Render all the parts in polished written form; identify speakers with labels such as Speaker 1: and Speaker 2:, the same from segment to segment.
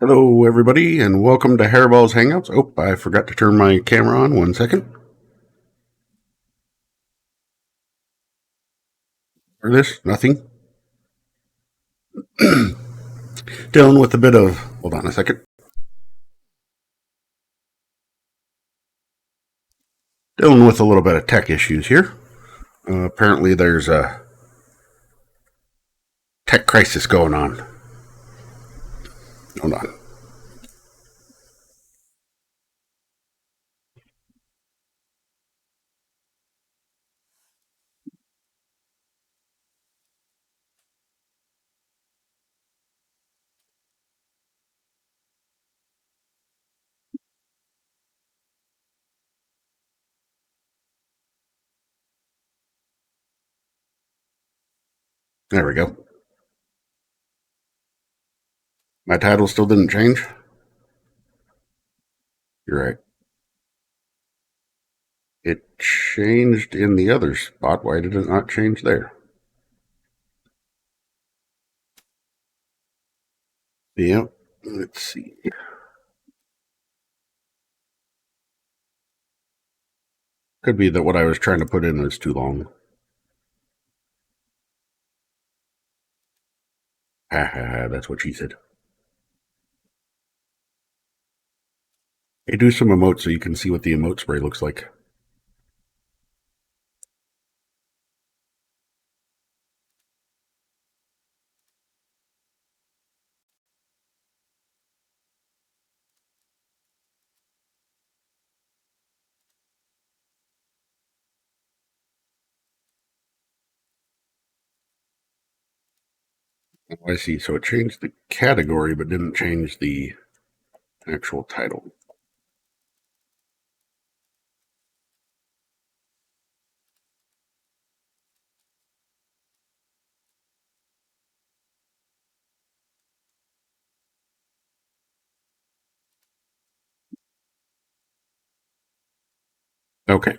Speaker 1: Hello, everybody, and welcome to HerrBall's Hangouts. Oh, I forgot to turn my camera on. 1 second. For this, nothing. Dealing with a bit of. Hold on a second. Dealing with a little bit of tech issues here. Apparently, there's a tech crisis going on. Hold on. There we go. My title still didn't change. You're right. It changed in the other spot. Why did it not change there? Yep. Let's see. Could be that what I was trying to put in was too long. Ha ha ha, that's what she said. Hey, do some emotes so you can see what the emote spray looks like. Oh, I see. So it changed the category, but didn't change the actual title. Okay.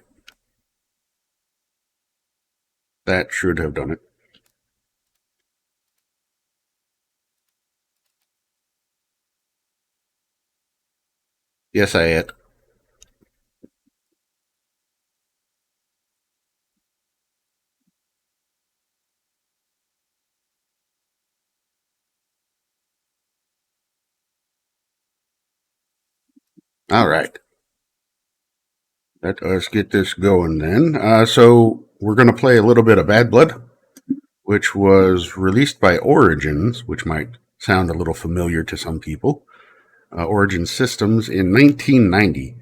Speaker 1: That should have done it. Yes, I had. All right. Let us get this going then. So we're going to play a little bit of Bad Blood, which was released by Origins, which might sound a little familiar to some people. Origin Systems in 1990.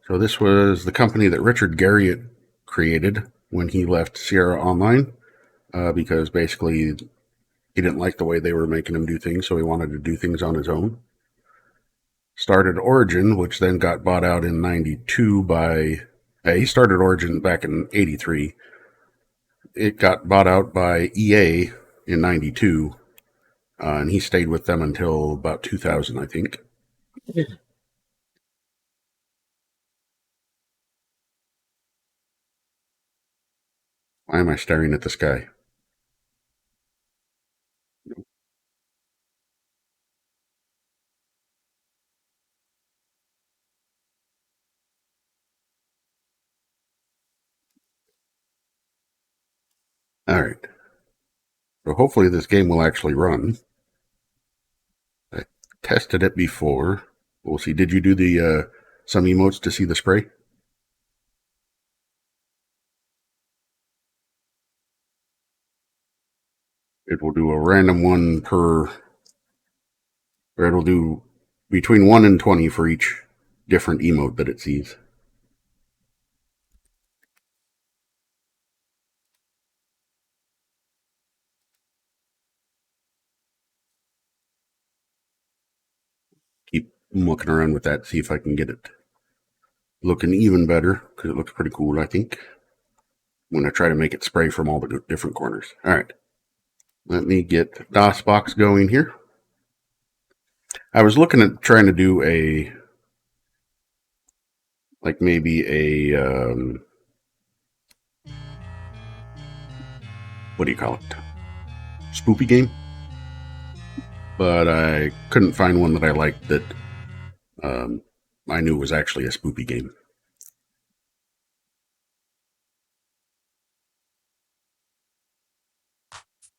Speaker 1: So this was the company that Richard Garriott created when he left Sierra Online, because basically he didn't like the way they were making him do things, so he wanted to do things on his own. Started Origin, which then got bought out in 92 by. He started Origin back in 83. It got bought out by EA in 92, and he stayed with them until about 2000, I think. Why am I staring at the sky? All right. So hopefully this game will actually run. I tested it before. We'll see. Did you do the some emotes to see the spray? It will do a random one per, or it'll do between 1 and 20 for each different emote that it sees. Keep looking around with that, see if I can get it looking even better, because it looks pretty cool, I think. I'm going to try to make it spray from all the different corners. All right. Let me get DOSBox going here. I was looking at trying to do a, like maybe a, what do you call it? Spoopy game? but I couldn't find one that I liked that I knew was actually a spoopy game.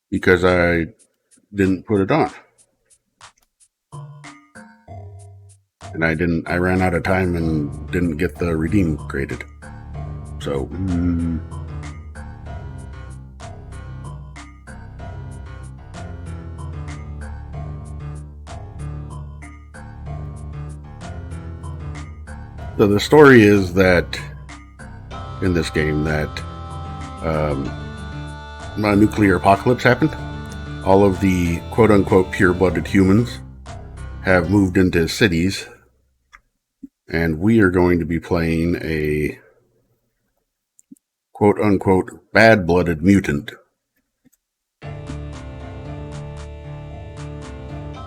Speaker 1: Because I didn't put it on. And I ran out of time and didn't get the redeem created. So, So the story is that in this game that a nuclear apocalypse happened. All of the quote-unquote pure-blooded humans have moved into cities, and we are going to be playing a quote-unquote bad-blooded mutant.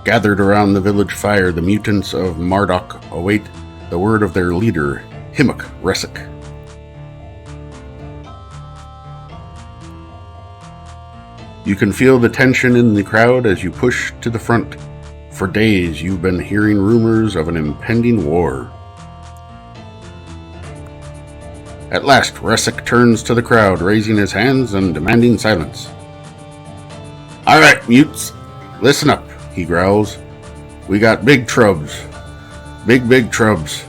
Speaker 1: Gathered around the village fire, the mutants of Marduk await the word of their leader, HerrBawl. You can feel the tension in the crowd as you push to the front. For days, you've been hearing rumors of an impending war. At last, Resik turns to the crowd, raising his hands and demanding silence. "All right, mutes, listen up," he growls. "We got big trubs. Big trubs."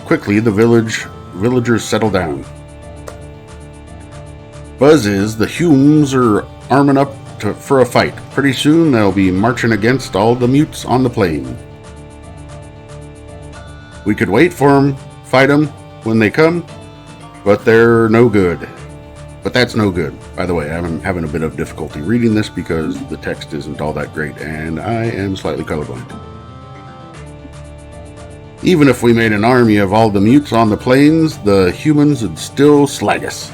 Speaker 1: Quickly, the villagers settle down. Buzz is the Humes are arming up for a fight. Pretty soon they'll be marching against all the mutes on the plain. We could wait for them, fight them when they come, but they're no good. But that's no good. By the way, I'm having a bit of difficulty reading this because the text isn't all that great, and I am slightly colorblind. Even if we made an army of all the mutes on the plains, the humans would still slag us.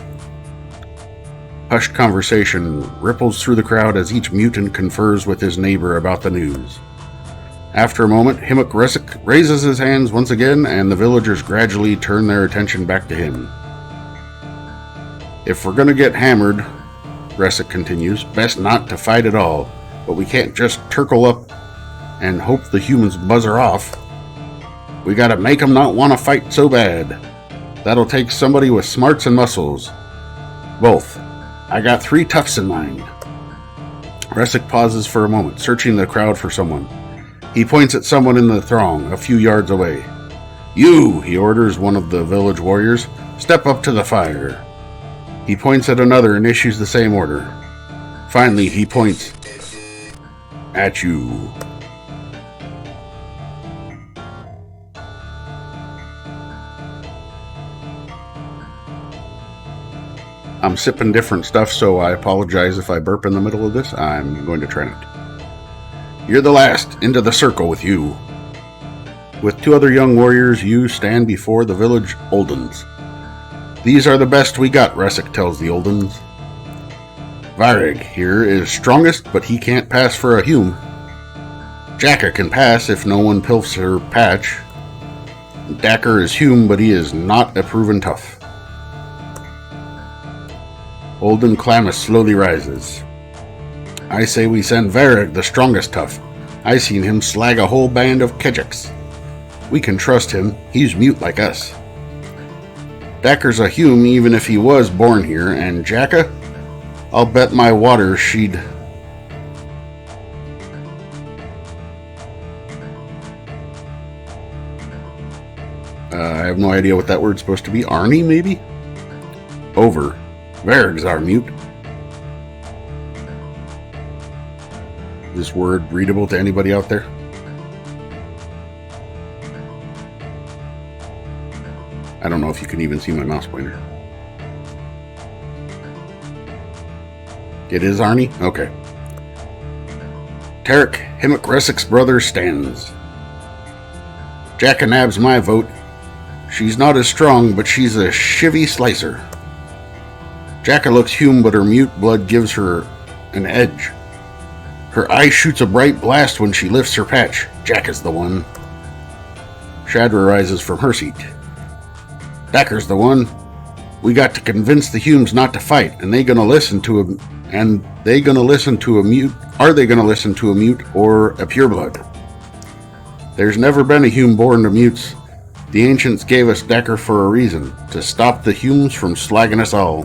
Speaker 1: Hushed conversation ripples through the crowd as each mutant confers with his neighbor about the news. After a moment, HerrBawl raises his hands once again, and the villagers gradually turn their attention back to him. "If we're gonna get hammered," Resik continues, "best not to fight at all, but we can't just turkle up and hope the humans buzzer off. We gotta make them not want to fight so bad. That'll take somebody with smarts and muscles. Both. I got 3 toughs in mind." Resik pauses for a moment, searching the crowd for someone. He points at someone in the throng, a few yards away. "You," he orders one of the village warriors, "step up to the fire." He points at another and issues the same order. Finally, he points at you. I'm sipping different stuff, so I apologize if I burp in the middle of this. I'm going to try not. "You're the last. Into the circle with you." With 2 other young warriors, you stand before the village Oldens. "These are the best we got," Resik tells the Oldens. "Varg here is strongest, but he can't pass for a Hume. Jacka can pass if no one pilfs her patch. Dacker is Hume, but he is not a proven tough." Olden Klamis slowly rises. "I say we send Varg, the strongest tough. I seen him slag a whole band of Kejaks. We can trust him. He's mute like us. Dacker's a Hume even if he was born here, and Jacka, I'll bet my water she'd..." I have no idea what that word's supposed to be. Arnie, maybe? Over. Varg's our mute. Is this word readable to anybody out there? I don't know if you can even see my mouse pointer. It is Arnie? Okay. Tarek, HerrBawl's brother, stands. "Jacka nabs my vote. She's not as strong, but she's a shivvy slicer. Jacka looks Hume, but her mute blood gives her an edge. Her eye shoots a bright blast when she lifts her patch. Jacka's the one." Shadra rises from her seat. "Dacker's the one. We got to convince the Humes not to fight, and they gonna listen to him And they gonna listen to a mute? Are they gonna listen to a mute or a pureblood? There's never been a hume born to mutes. The ancients gave us Decker for a reason, to stop the humes from slagging us all.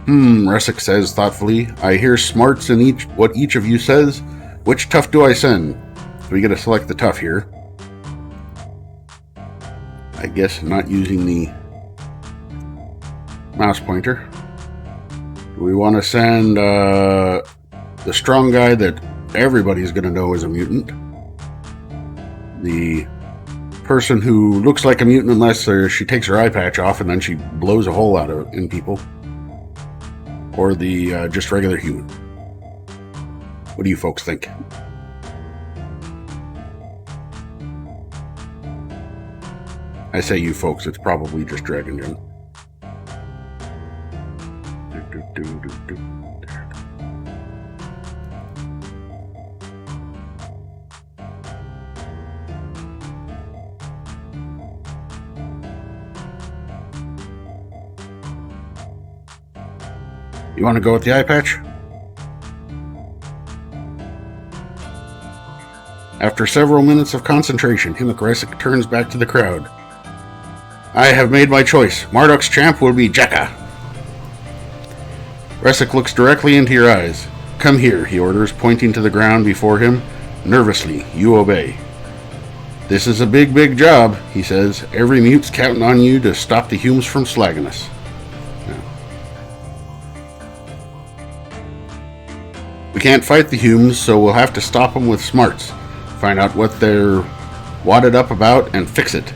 Speaker 1: Resic says thoughtfully. I hear smarts in what each of you says. Which tough do I send? So we gotta select the tough here. I guess not using the mouse pointer. Do we want to send the strong guy that everybody's gonna know is a mutant? The person who looks like a mutant unless she takes her eye patch off and then she blows a hole out in people? Or the just regular human? What do you folks think? I say you folks, it's probably just Dragon Gen. You want to go with the eye patch? After several minutes of concentration, Himik turns back to the crowd. I have made my choice. Marduk's champ will be Jekka. Resic looks directly into your eyes. Come here, he orders, pointing to the ground before him. Nervously, you obey. This is a big, big job, he says. Every mute's counting on you to stop the humes from slagging us. We can't fight the humes, so we'll have to stop them with smarts. Find out what they're wadded up about and fix it.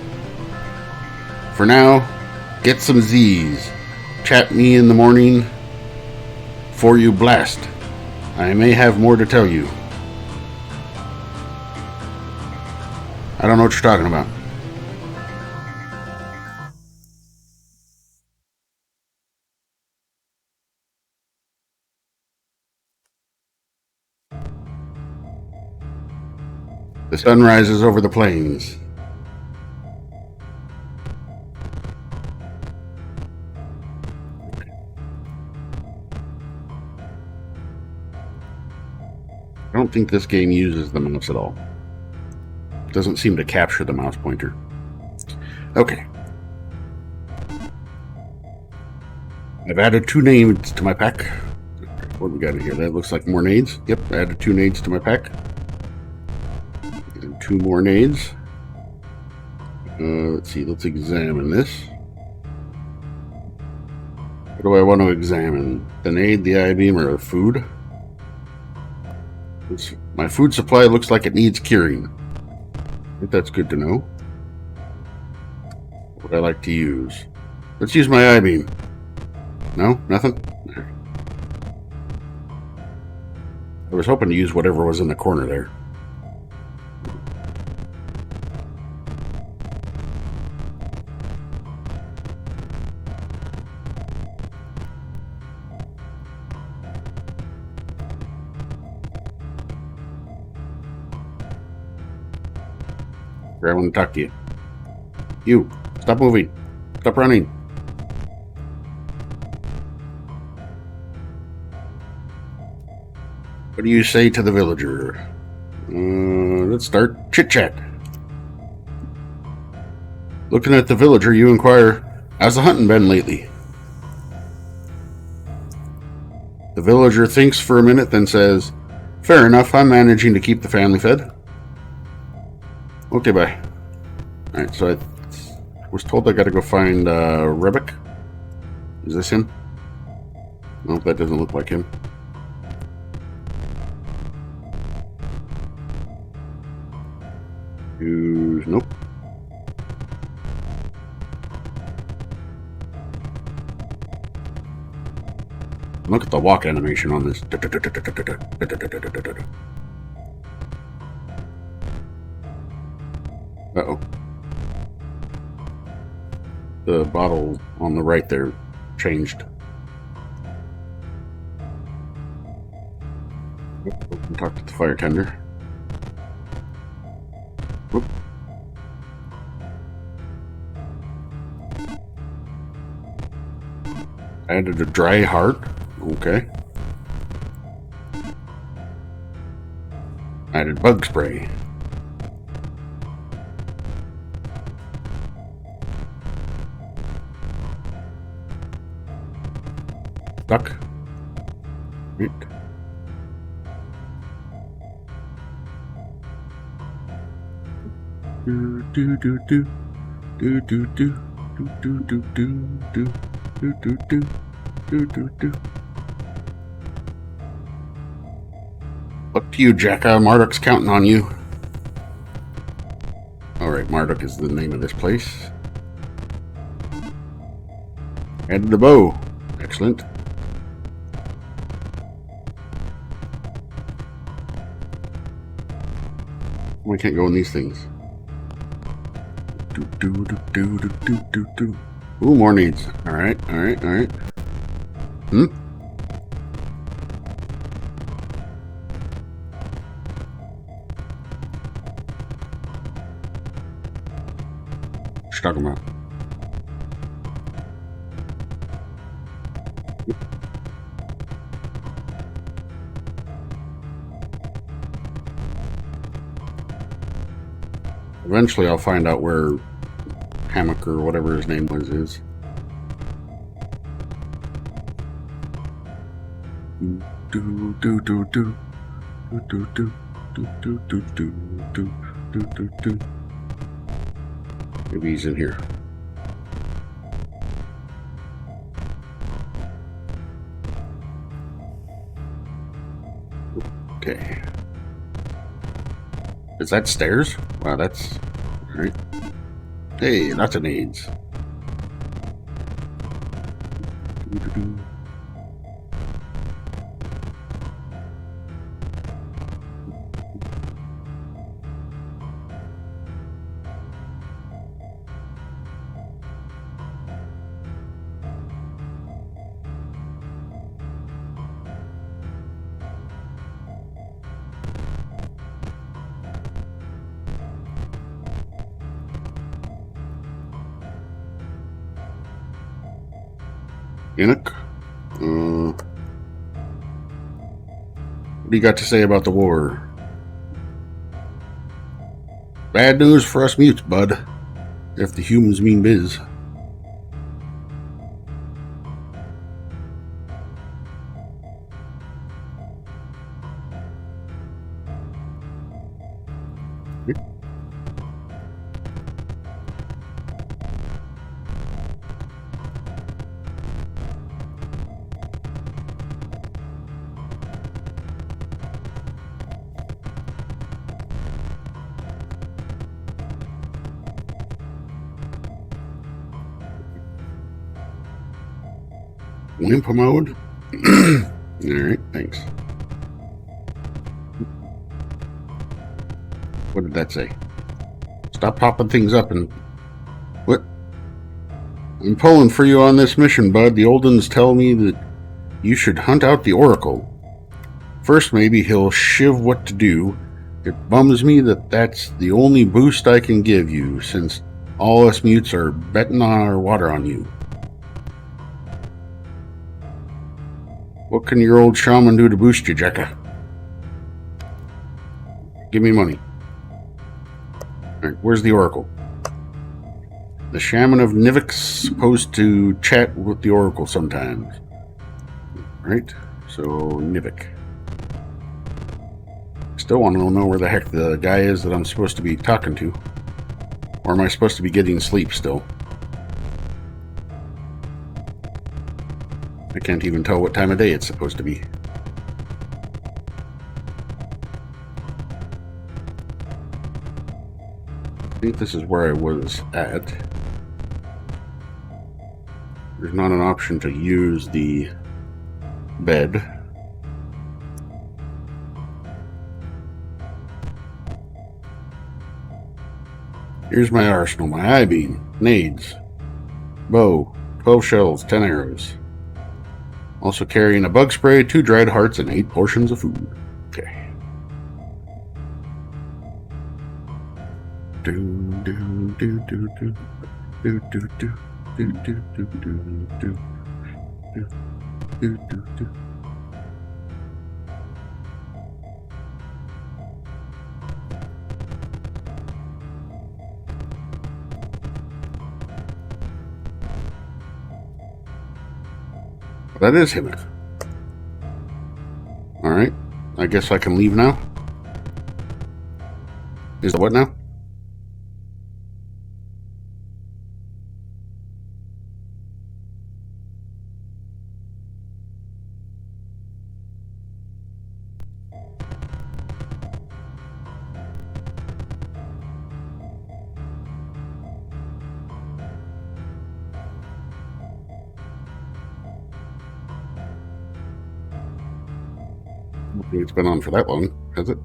Speaker 1: For now, get some Z's. Chat me in the morning for you blast. I may have more to tell you. I don't know what you're talking about. The sun rises over the plains. I don't think this game uses the mouse at all. It doesn't seem to capture the mouse pointer. Okay. I've added 2 nades to my pack. What do we got in here? That looks like more nades. Yep, I added 2 nades to my pack. And 2 more nades. Let's see, let's examine this. What do I want to examine? The nade, the I-beam, or the food? My food supply looks like it needs curing. I think that's good to know. What I like to use. Let's use my I-beam. No? Nothing? I was hoping to use whatever was in the corner there. I want to talk to you. You, stop moving. Stop running. What do you say to the villager? Let's start chit-chat. Looking at the villager, you inquire, how's the hunting been lately? The villager thinks for a minute, then says, fair enough, I'm managing to keep the family fed. Okay, bye. Alright, so I was told I gotta go find Rebek. Is this him? Nope, that doesn't look like him. Nope. Look at the walk animation on this. Uh-oh. The bottle on the right there changed. Talk to the fire tender. Whoop. Added a dry heart. Okay. Added bug spray. Stuck. Right. Do do do do do do do do do do do do do do do do do. Up to you, Jacka. Marduk's counting on you. Alright, Marduk is the name of this place. Add the bow. Excellent. I can't go in these things. Do do do do do do do do. Ooh, more needs. Alright, alright, alright. Talking about. Eventually I'll find out where Hammock or whatever his name was is. Do do do do do do do do do do do do do do. Maybe he's in here. Okay. Is that stairs? Wow, that's... Alright. Hey, lots of needs. Enoch, what do you got to say about the war? Bad news for us mutes, bud. If the humans mean biz. Limp mode? Alright, thanks. What did that say? Stop popping things up and... What? I'm pulling for you on this mission, bud. The old ones tell me that you should hunt out the Oracle. First, maybe he'll shiv what to do. It bums me that that's the only boost I can give you, since all us mutes are betting our water on you. What can your old shaman do to boost you, Jekka? Give me money. Alright, where's the Oracle? The shaman of Nivik's supposed to chat with the Oracle sometimes. Right? So, Nivik. Still want to know where the heck the guy is that I'm supposed to be talking to. Or am I supposed to be getting sleep still? I can't even tell what time of day it's supposed to be. I think this is where I was at. There's not an option to use the bed. Here's my arsenal, my I-beam, nades, bow, 12 shells, 10 arrows. Also carrying a bug spray, 2 dried hearts, and 8 portions of food. Okay. Do do do do do do do do do do do do do. Do, do, do. That is him. All right. I guess I can leave now. Is it what now? I don't think it's been on for that long, has it?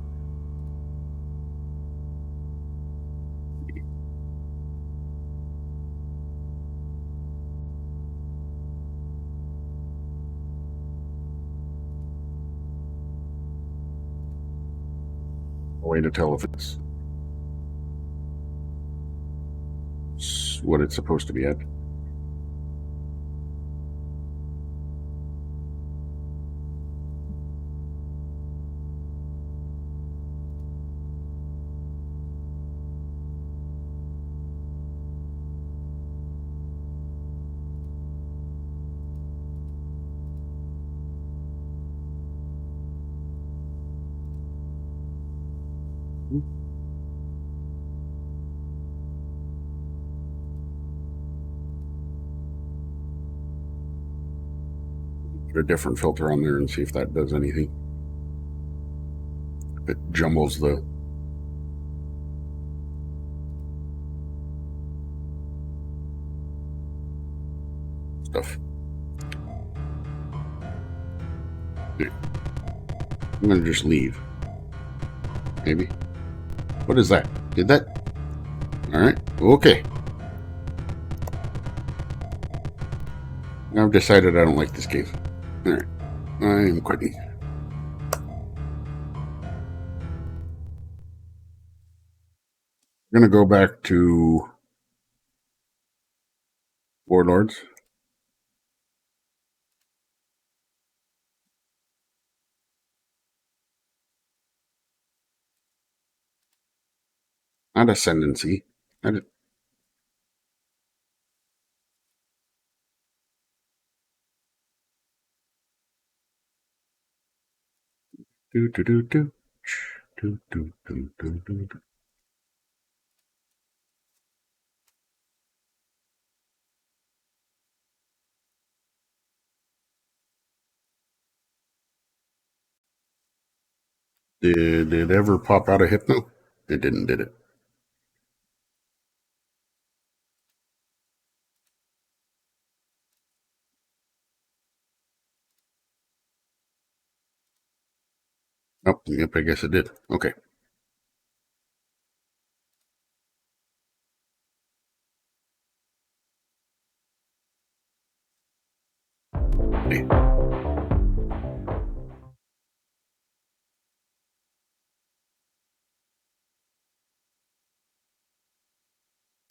Speaker 1: A way to tell if it's what it's supposed to be at. Put a different filter on there and see if that does anything. It jumbles the stuff. Yeah. I'm gonna just leave. Maybe. What is that? Did that? Alright. Okay. I've decided I don't like this game. Alright. I am quitting. I'm gonna go back to Warlords. Not Ascendancy. Not do do do do do do do do do. Did it ever pop out of Hypno? It didn't, did it? Oh, yep, I guess it did. Okay. Hey.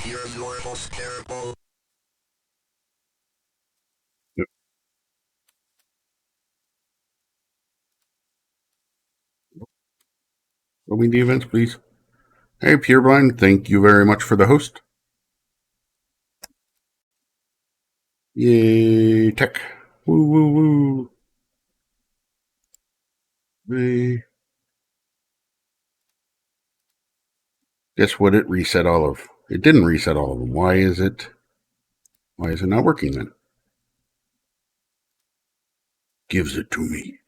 Speaker 2: Here's your host, HerrBawl.
Speaker 1: Yep. Show me the events, please. Hey, Pureblind, thank you very much for the host. Yay, tech. Woo, woo, woo. Hey. Guess what? It reset all of. It didn't reset all of them. Why is it? Why is it not working then? Gives it to me.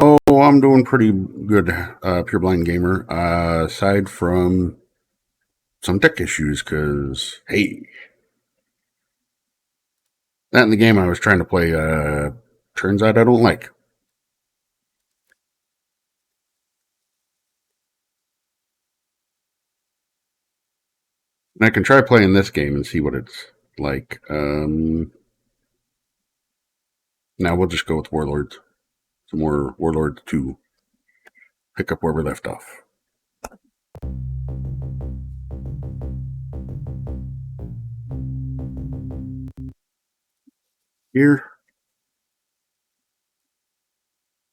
Speaker 1: Oh, I'm doing pretty good, Pureblind Gamer. Aside from some tech issues, because hey, that in the game I was trying to play, turns out I don't like. And I can try playing this game and see what it's like. Now we'll just go with Warlords. Some more Warlords II. Pick up where we left off. Here.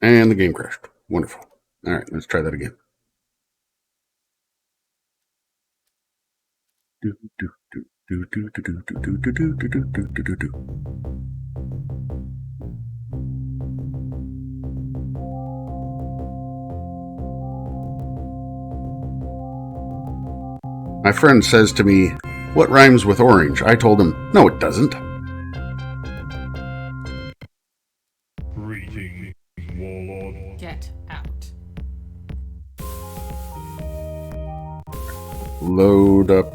Speaker 1: And the game crashed. Wonderful. All right, let's try that again. My friend says to me, "What rhymes with orange?" I told him, "No, it doesn't."
Speaker 3: Greetings, Warlord.
Speaker 4: Get out.
Speaker 1: Load up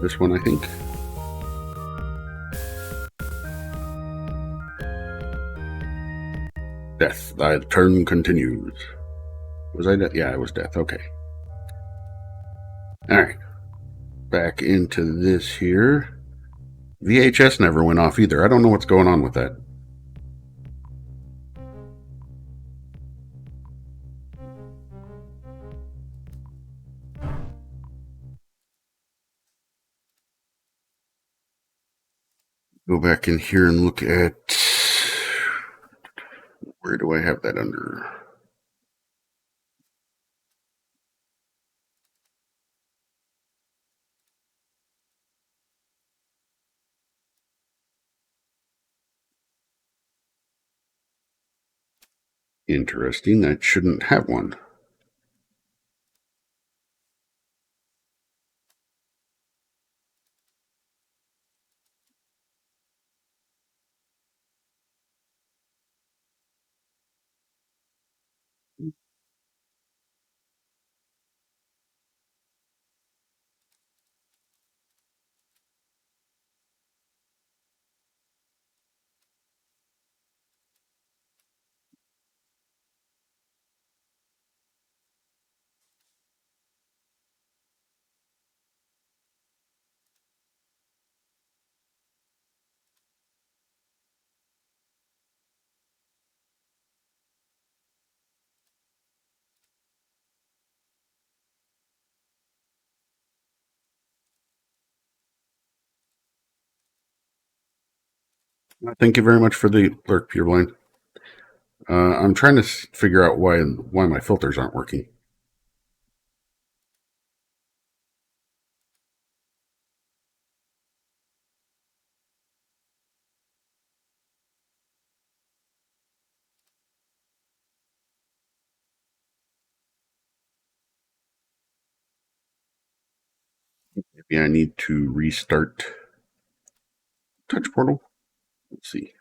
Speaker 1: this one, I think. Death, thy turn continues. Was I death? Yeah, I was death. Okay. All right. Back into this here. VHS never went off either. I don't know what's going on with that. Go back in here and look at... Where do I have that under? Interesting. That shouldn't have one. Thank you very much for the alert, Pureblind. I'm trying to figure out why my filters aren't working. Maybe I need to restart Touch Portal. Let's see.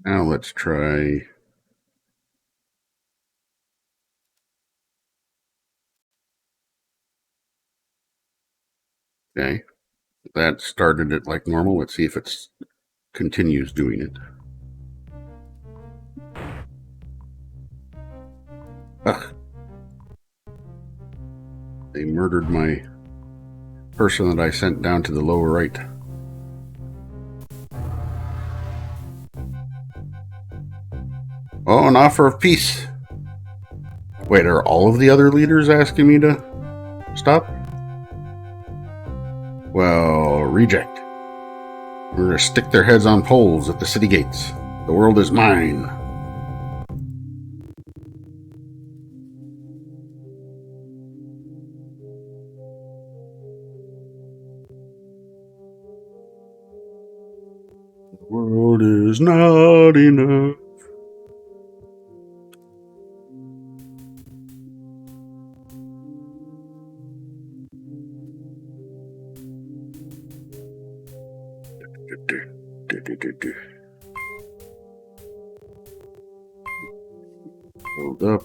Speaker 1: Now let's try. Okay, that started it like normal. Let's see if it continues doing it. Ugh. They murdered my person that I sent down to the lower right. Oh, an offer of peace. Wait, are all of the other leaders asking me to stop? Well, reject. We're going to stick their heads on poles at the city gates. The world is mine. The world is not enough. Hold up.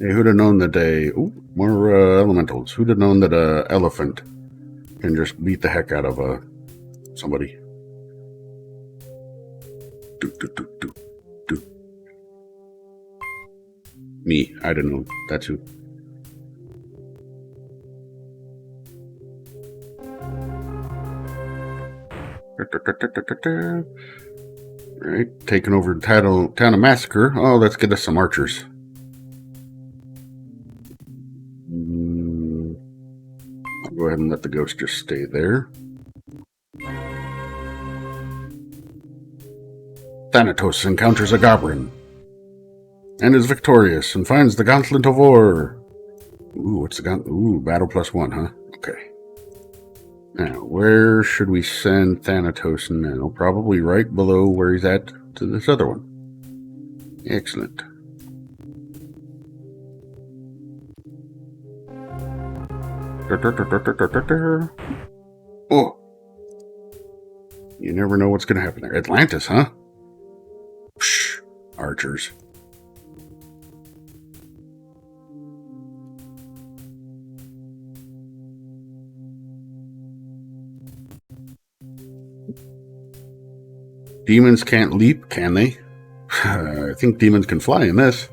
Speaker 1: Hey, who'd have known that more elementals. Who'd have known that a elephant can just beat the heck out of somebody? Do. Me, I don't know. That's who. Alright, taking over the town of Massacre. Oh, let's get us some archers. I'll go ahead and let the ghost just stay there. Thanatos encounters a goblin and is victorious and finds the Gauntlet of War. Ooh, what's the gauntlet? Ooh, battle +1, huh? Okay. Now, where should we send Thanatos now? Probably right below where he's at to this other one. Excellent. Oh! You never know what's going to happen there. Atlantis, huh? Psh, archers. Demons can't leap, can they? I think demons can fly in this.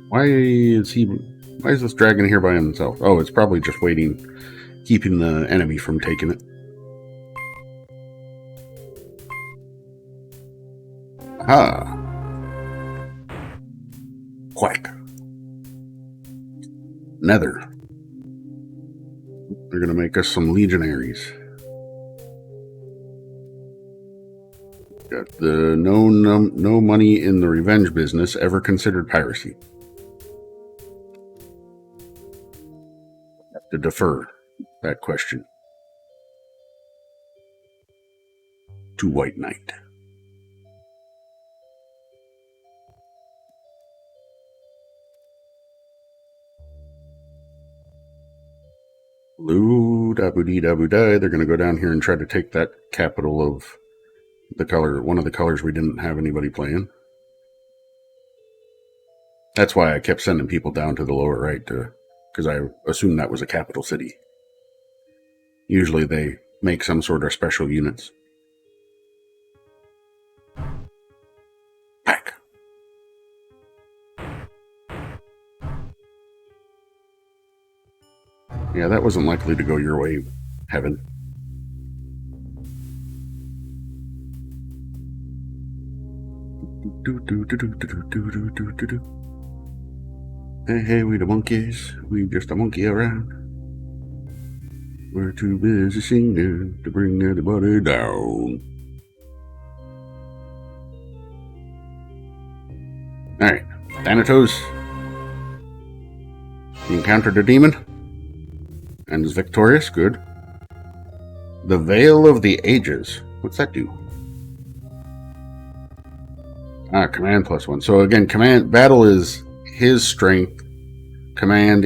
Speaker 1: Why is this dragon here by himself? Oh, it's probably just waiting, keeping the enemy from taking it. Ah. Quack. Nether. They're gonna make us some legionaries. Got the no money in the revenge business. Ever considered piracy? Have to defer that question to White Knight. Blue da boo dee da boo die. They're going to go down here and try to take that capital of the color, one of the colors we didn't have anybody playing. That's why I kept sending people down to the lower right, because I assumed that was a capital city. Usually they make some sort of special units. Pack. Yeah, that wasn't likely to go your way, Heaven. Hey, we the monkeys. We just a monkey around. We're too busy singing to bring anybody down. Alright, Thanatos. He encountered a demon and is victorious. Good. The Veil of the Ages. What's that do? Command +1. So again, battle is his strength. Command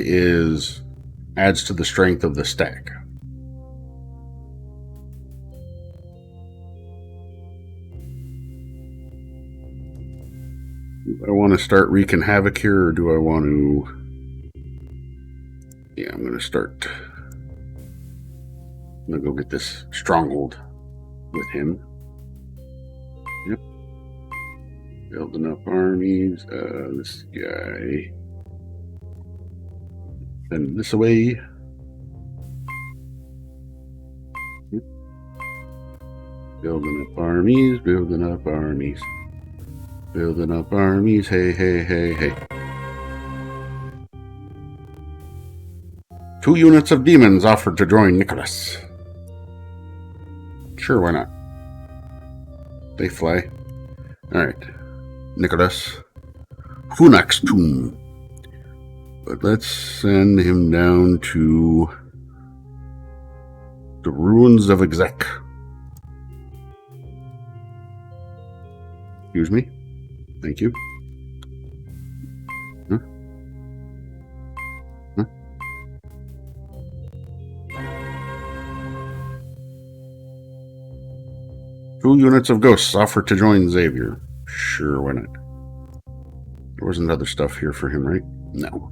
Speaker 1: adds to the strength of the stack. Do I want to start wreaking havoc here, or do I want to... Yeah, I'm going to start... I'm going to go get this stronghold with him. Yep. Building up armies. This guy. Send this away. Yep. Building up armies. Building up armies. Building up armies. Hey, hey, hey, hey. 2 units of demons offered to join Nicholas. Sure, why not? They fly. Alright. Nicholas. Funak's tomb. But let's send him down to the ruins of Exec. Excuse me. Thank you. Huh? Huh? Two units of ghosts offer to join Xavier. Sure, why not? There wasn't other stuff here for him, right? No.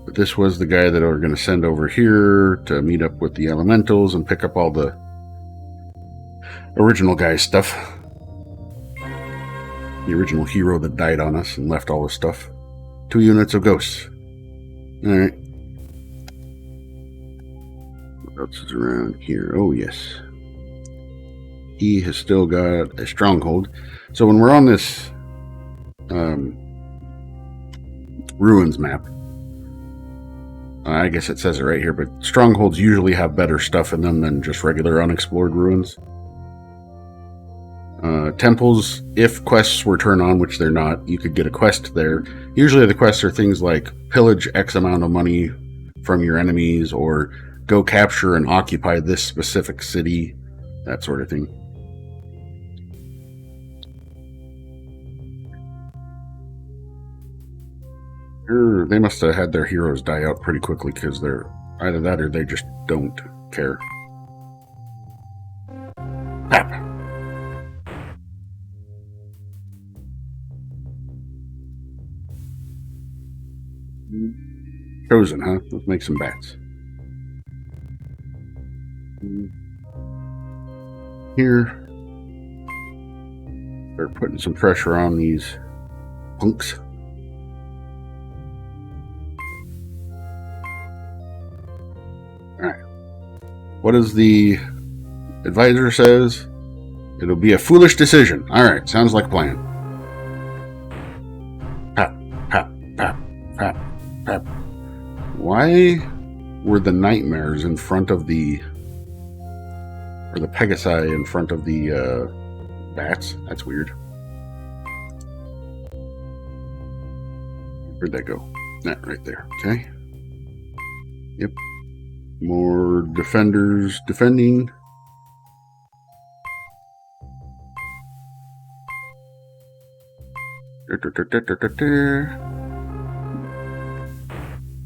Speaker 1: But this was the guy that we're going to send over here to meet up with the elementals and pick up all the original guy's stuff. The original hero that died on us and left all his stuff. 2 units of ghosts. Alright. What else is around here? Oh, yes. He has still got a stronghold. So when we're on this ruins map, I guess it says it right here, but strongholds usually have better stuff in them than just regular unexplored ruins. Temples, if quests were turned on, which they're not, you could get a quest there. Usually the quests are things like pillage X amount of money from your enemies, or go capture and occupy this specific city, that sort of thing. They must have had their heroes die out pretty quickly, because they're either that or they just don't care. Pap! Chosen, huh? Let's make some bats. Here. They're putting some pressure on these punks. Alright. What does the advisor says? It'll be a foolish decision. Alright, sounds like a plan. Pap, pap, pap, pap, pap. Why were the nightmares in front of the... or the Pegasi in front of the bats? That's weird. Where'd that go? That right there. Okay. Yep. More defenders defending.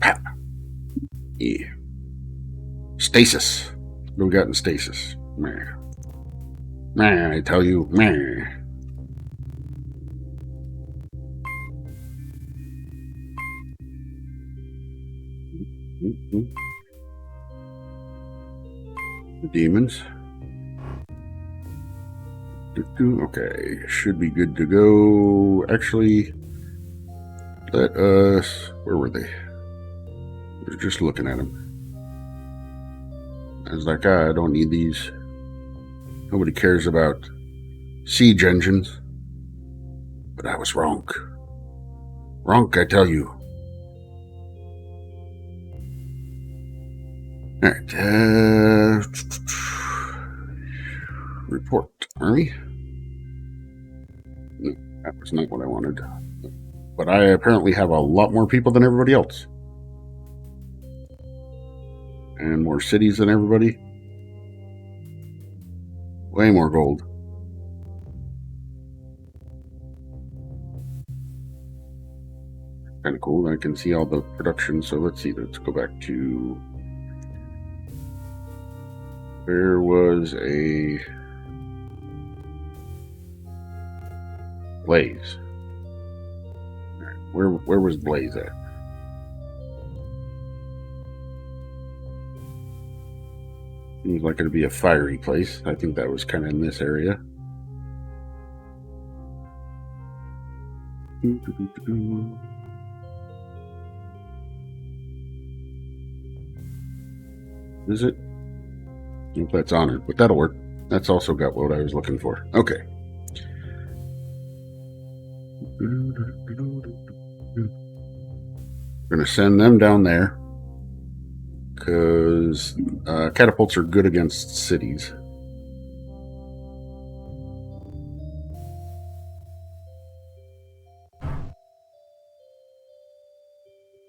Speaker 1: Pap. Yeah. Stasis. What do we got in stasis? Meh. Meh, I tell you. Meh. The demons. Okay, should be good to go. Actually, let us... Where were they? We're just looking at them. I was like, I don't need these. Nobody cares about siege engines. But I was wrong. Wrong, I tell you. Alright, report, army. No, that was not what I wanted. But I apparently have a lot more people than everybody else. And more cities than everybody. Way more gold. Kind of cool. I can see all the production. So let's see. Let's go back to... There was a... Blaze. Right. Where was Blaze at? Seems like it'd be a fiery place. I think that was kind of in this area. Is it? Nope, that's honored, but that'll work. That's also got what I was looking for. Okay. We're going to send them down there. Because catapults are good against cities.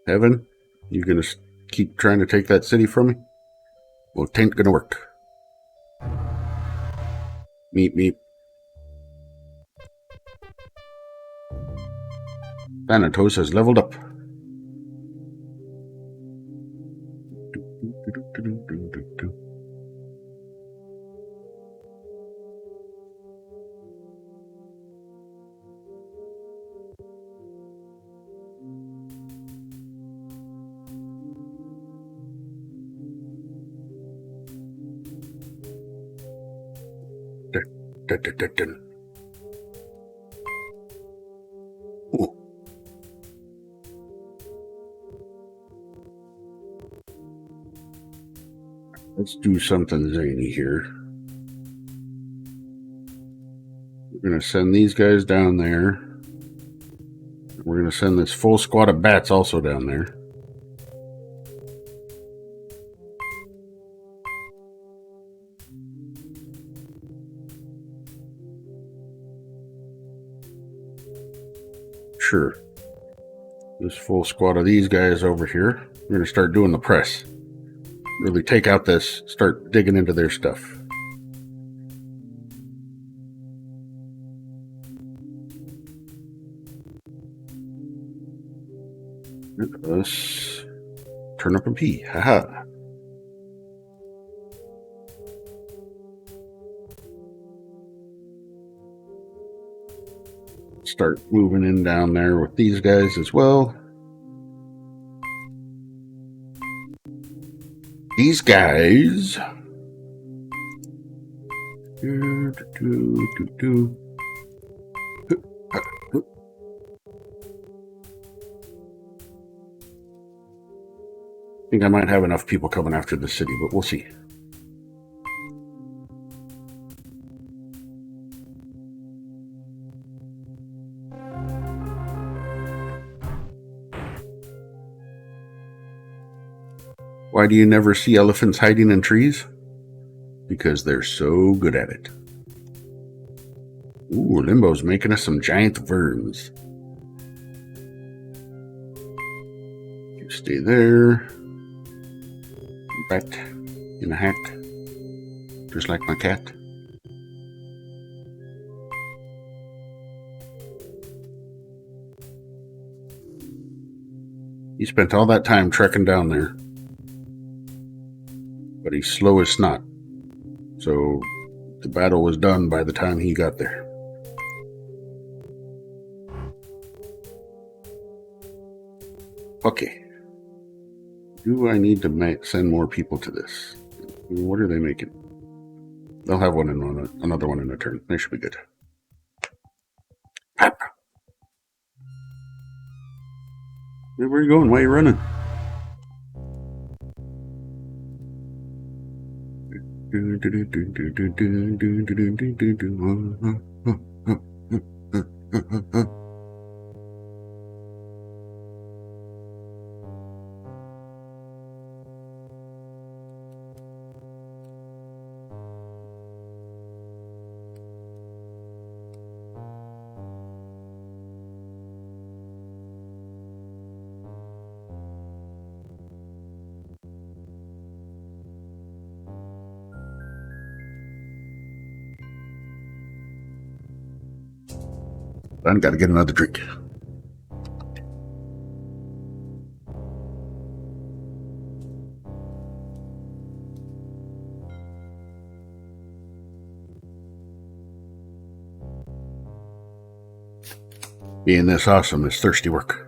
Speaker 1: Heaven, you gonna keep trying to take that city from me? Well, it ain't gonna work. Meep, meep. Thanatos has leveled up. Ooh. Let's do something zany here. We're going to send these guys down there. We're going to send this full squad of bats also down there. Sure. This full squad of these guys over here. We're going to start doing the press. Really take out this, start digging into their stuff. Let's turn up and pee. Haha. Start moving in down there with these guys as well. These guys. I think I might have enough people coming after the city, but we'll see. Why do you never see elephants hiding in trees? Because they're so good at it. Ooh, Limbo's making us some giant verms. You stay there. Rat in a hat. Just like my cat. He spent all that time trekking down there. But he's slow as snot. So the battle was done by the time he got there. Okay. Do I need to send more people to this? What are they making? They'll have one in another one in a turn. They should be good. Where are you going? Why are you running? I gotta get another drink. Being this awesome is thirsty work.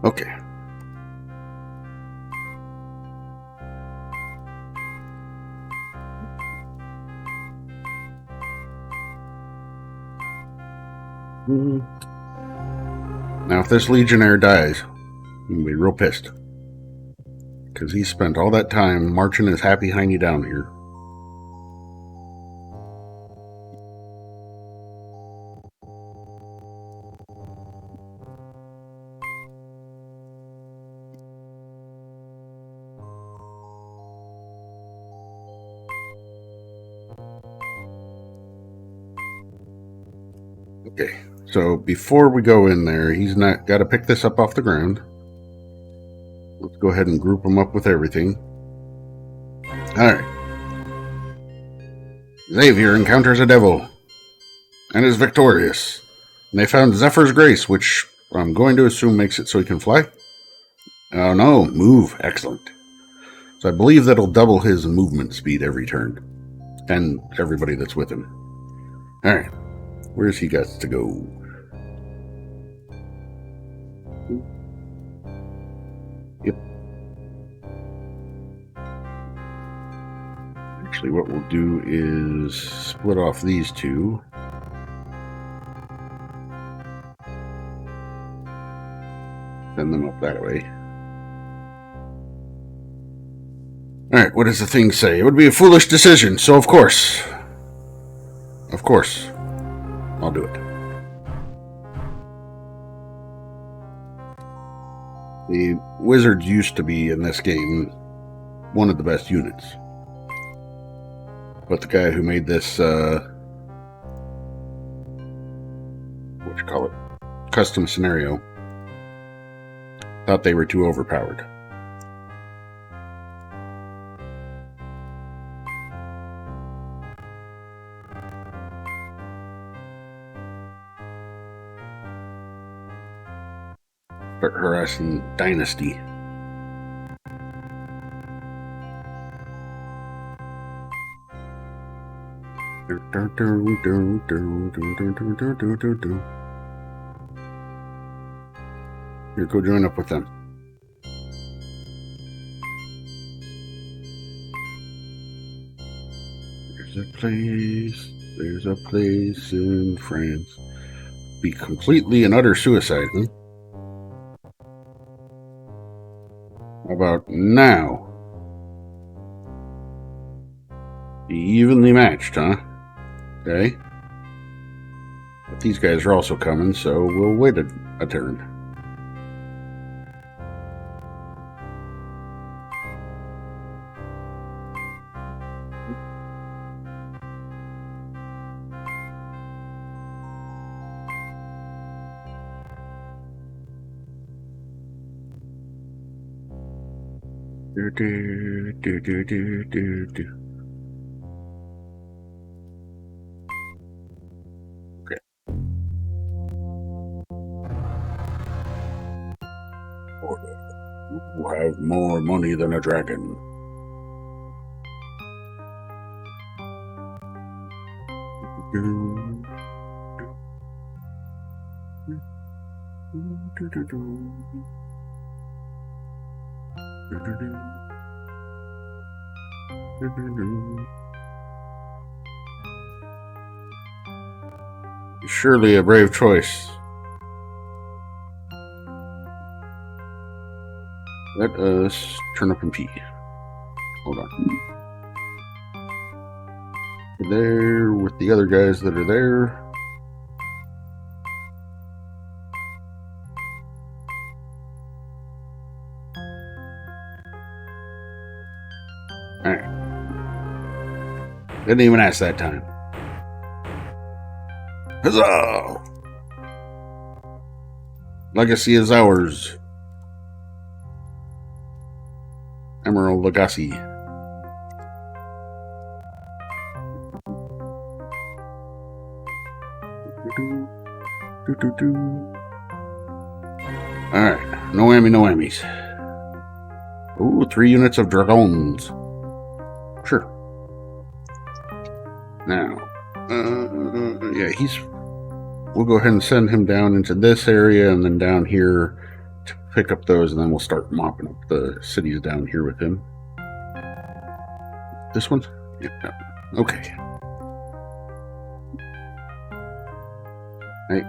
Speaker 1: Okay. Now, if this Legionnaire dies, I'm gonna be real pissed. Because he spent all that time marching his happy hiney down here. Okay, so before we go in there, he's not got to pick this up off the ground. Let's go ahead and group him up with everything. Alright. Xavier encounters a devil and is victorious. And they found Zephyr's Grace, which I'm going to assume makes it so he can fly. Oh no, move. Excellent. So I believe that'll double his movement speed every turn. And everybody that's with him. Alright. Where's he got to go? Yep. Actually, what we'll do is split off these two. Send them up that way. Alright, what does the thing say? It would be a foolish decision, so of course, I'll do it. The wizards used to be, in this game, one of the best units. But the guy who made this, custom scenario, thought they were too overpowered. Start harassing Dynasty. Here, go join up with them. There's a place in France. Be completely and utter suicide, huh? How about now? Be evenly matched, huh? Okay. But these guys are also coming, so we'll wait a turn. Okay. You have more money than a dragon. Surely a brave choice. Let us turn up and pee. Hold on. There with the other guys that are there. Alright. Didn't even ask that time. Huzzah! Legacy is ours. Emerald Legacy. Alright, no whammies. Ooh, 3 units of dragons. Sure. Now, yeah, we'll go ahead and send him down into this area and then down here to pick up those, and then we'll start mopping up the cities down here with him. This one? Yeah. Okay. I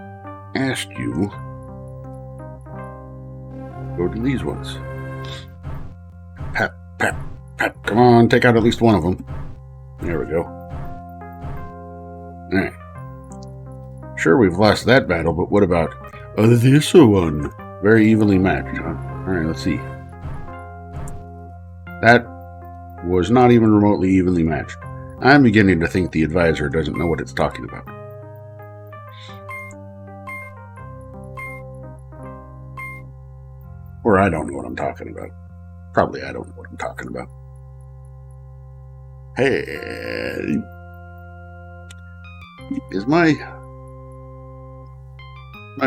Speaker 1: asked you go to these ones. Pat. Come on, take out at least one of them. There we go. Alright. Sure, we've lost that battle, but what about this one? Very evenly matched, huh? Alright, let's see. That was not even remotely evenly matched. I'm beginning to think the advisor doesn't know what it's talking about. Or I don't know what I'm talking about. Probably I don't know what I'm talking about. Hey, is my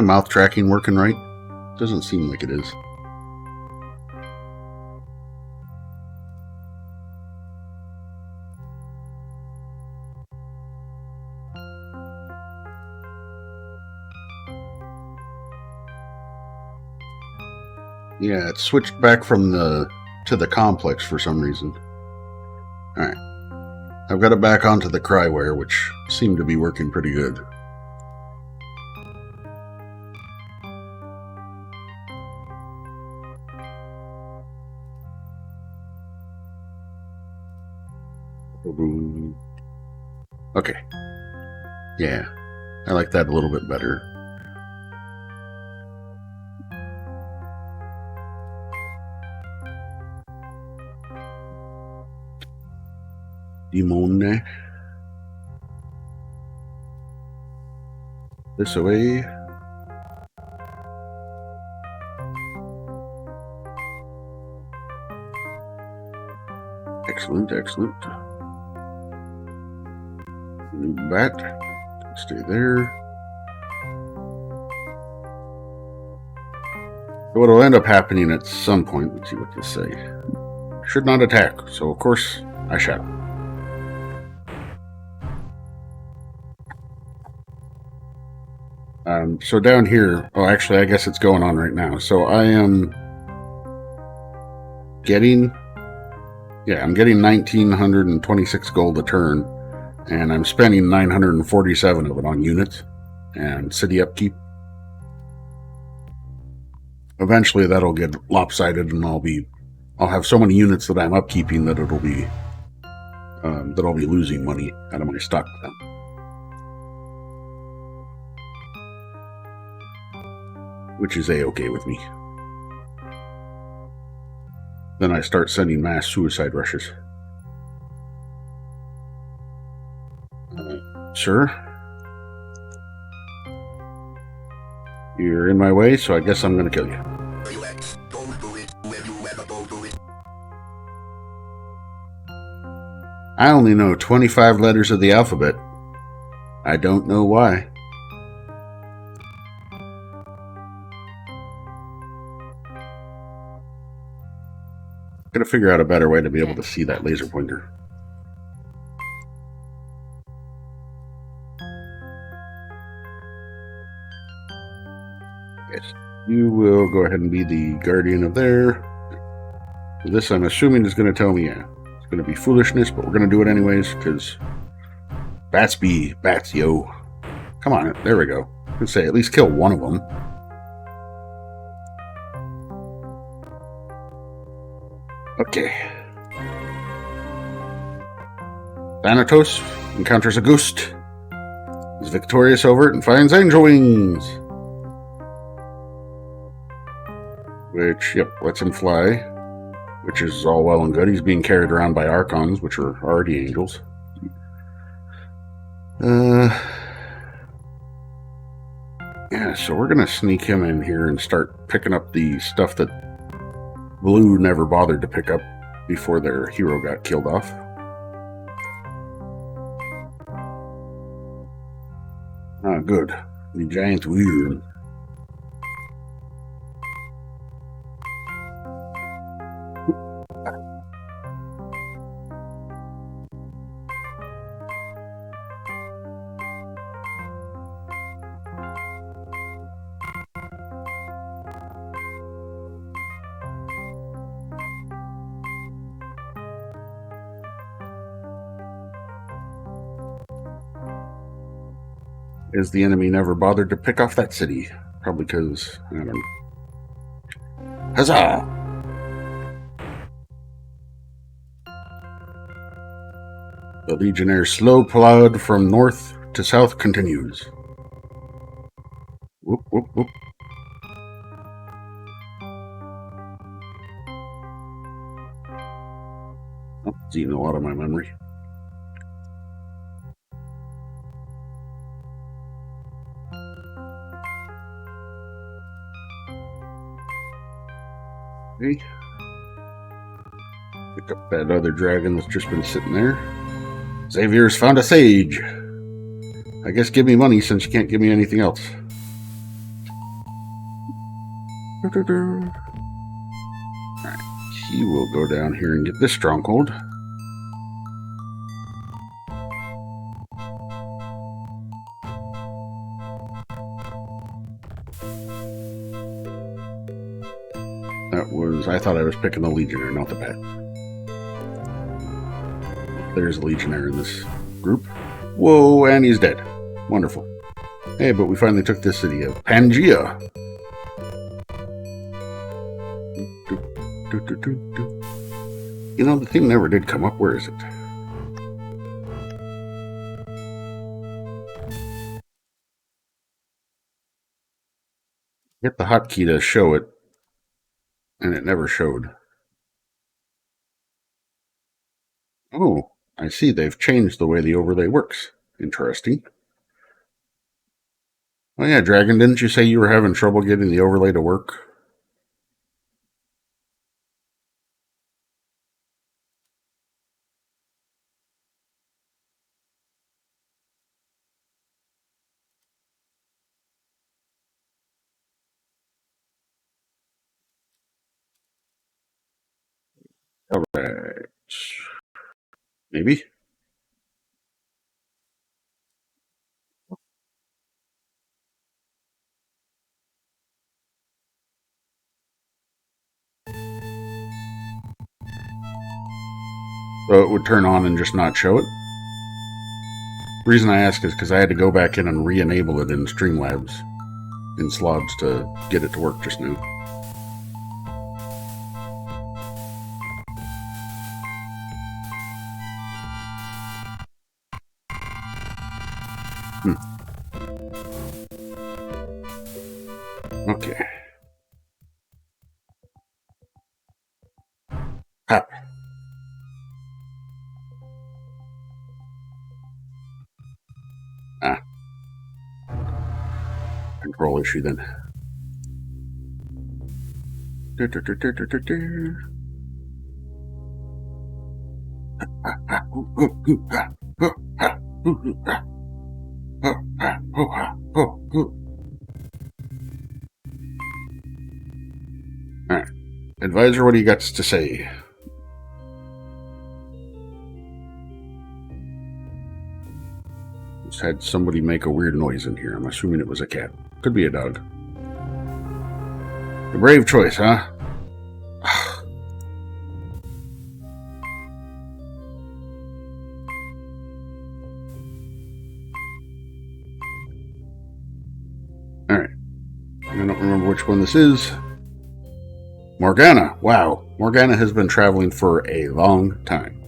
Speaker 1: mouth tracking working right? Doesn't seem like it is. Yeah, it switched back from to the complex for some reason. Alright. I've got it back onto the cryware, which seemed to be working pretty good. Okay. Yeah, I like that a little bit better. Dimone. This away. Excellent, excellent. New bat. Stay there. What will end up happening at some point, let's see what this say. Should not attack, so of course I shall. So down here, oh actually I guess it's going on right now. So I am getting, I'm getting 1,926 gold a turn, and I'm spending 947 of it on units and city upkeep. Eventually that'll get lopsided, and I'll have so many units that I'm upkeeping that it'll be that I'll be losing money out of my stock then. Which is a-okay with me. Then I start sending mass suicide rushes. Sir? You're in my way, so I guess I'm gonna kill you.
Speaker 2: Relax. Don't do it when you ever go do it.
Speaker 1: I only know 25 letters of the alphabet. I don't know why. Gotta figure out a better way to be able to see that laser pointer. Yes, you will go ahead and be the guardian of there. This, I'm assuming, is going to tell me, yeah, it's going to be foolishness, but we're going to do it anyways, because bats be bats, yo. Come on, there we go. I could say at least kill one of them. Okay. Thanatos encounters a ghost. Is victorious over it and finds angel wings. Which, yep, lets him fly. Which is all well and good. He's being carried around by archons, which are already angels. Yeah, so we're going to sneak him in here and start picking up the stuff that Blue never bothered to pick up before their hero got killed off. Ah, good. The giant weird. Is the enemy never bothered to pick off that city? Probably because, I don't know. Huzzah! The Legionnaire's slow plod from north to south continues. Whoop, whoop, whoop. Oh, it's eating a lot of my memory. Okay. Pick up that other dragon that's just been sitting there. Xavier's found a sage. I guess give me money since you can't give me anything else. Alright, he will go down here and get this stronghold. I thought I was picking the Legionnaire, not the Bat. There's a Legionnaire in this group. Whoa, and he's dead. Wonderful. Hey, but we finally took this city of Pangea. You know, the thing never did come up. Where is it? Hit the hotkey to show it, and it never showed. Oh, I see. They've changed the way the overlay works. Interesting. Oh yeah, Dragon, didn't you say you were having trouble getting the overlay to work? All right. Maybe. So it would turn on and just not show it? The reason I ask is because I had to go back in and re-enable it in Streamlabs in slots to get it to work just now. Okay. Hop. Ah. Control issue then. Alright. Advisor, what do you got to say? Just had somebody make a weird noise in here. I'm assuming it was a cat. Could be a dog. A brave choice, huh? Alright. I don't remember which one this is. Morgana. Wow. Morgana has been traveling for a long time.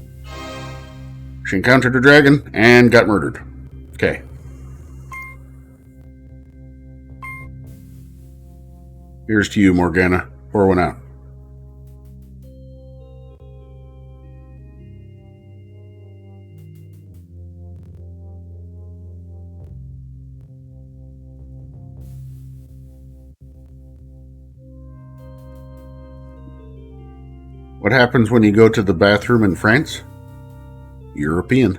Speaker 1: She encountered a dragon and got murdered. Okay. Here's to you, Morgana. Pour one out. What happens when you go to the bathroom in France? European.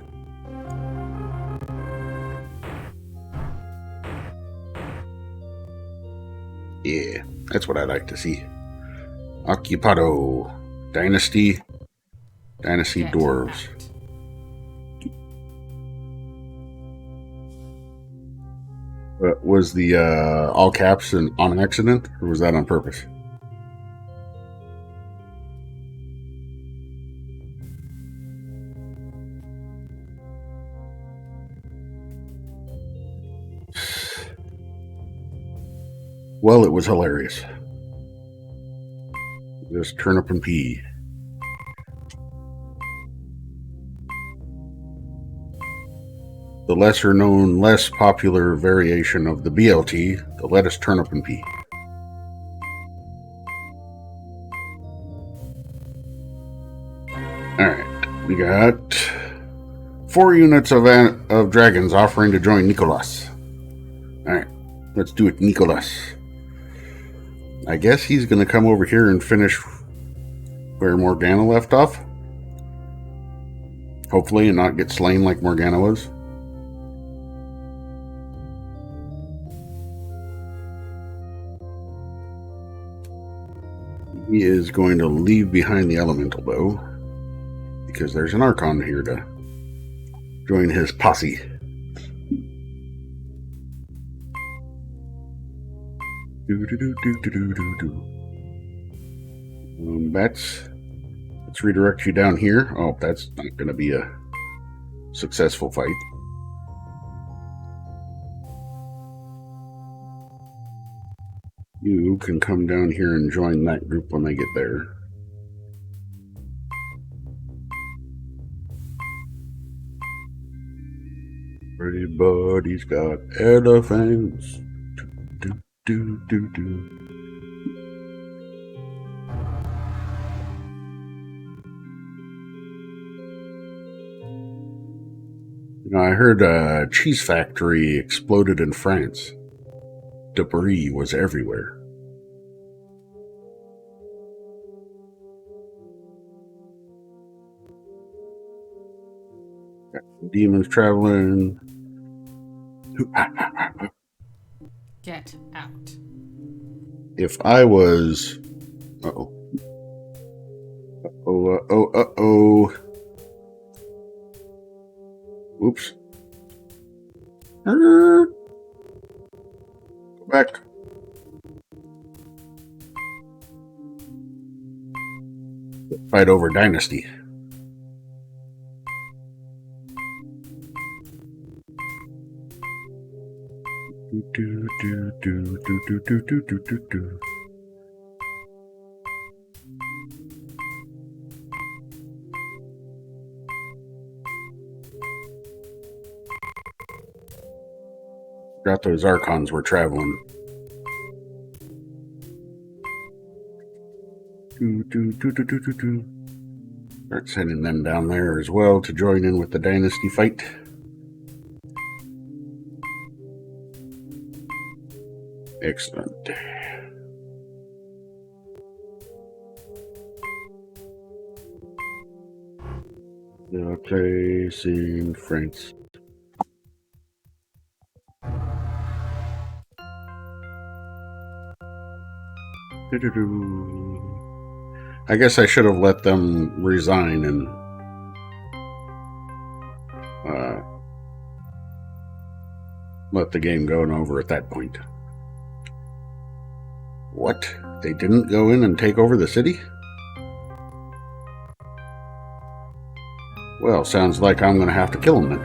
Speaker 1: Yeah, that's what I like to see. Occupado. Dynasty Dwarves. Was the all caps on accident, or was that on purpose? Well, it was hilarious. Just turnip and pea. The lesser known, less popular variation of the BLT, the lettuce, turnip, and pea. Alright, we got 4 units of dragons offering to join Nicholas. Alright, let's do it, Nicholas. I guess he's going to come over here and finish where Morgana left off. Hopefully, and not get slain like Morgana was. He is going to leave behind the elemental bow because there's an Archon here to join his posse. Let's redirect you down here. Oh, that's not going to be a successful fight. You can come down here and join that group when they get there. Everybody's got elephants. Do. You know, I heard a cheese factory exploded in France. Debris was everywhere. Got some demons traveling.
Speaker 4: Get out.
Speaker 1: If I was... Uh-oh. Uh-oh. Oops. Go back. Fight over Dynasty. Do. Forgot those Archons were traveling. Do. Start sending them down there as well to join in with the Dynasty fight. Excellent. The place in France. I guess I should have let them resign and let the game go and over at that point. What? They didn't go in and take over the city? Well, sounds like I'm going to have to kill them then.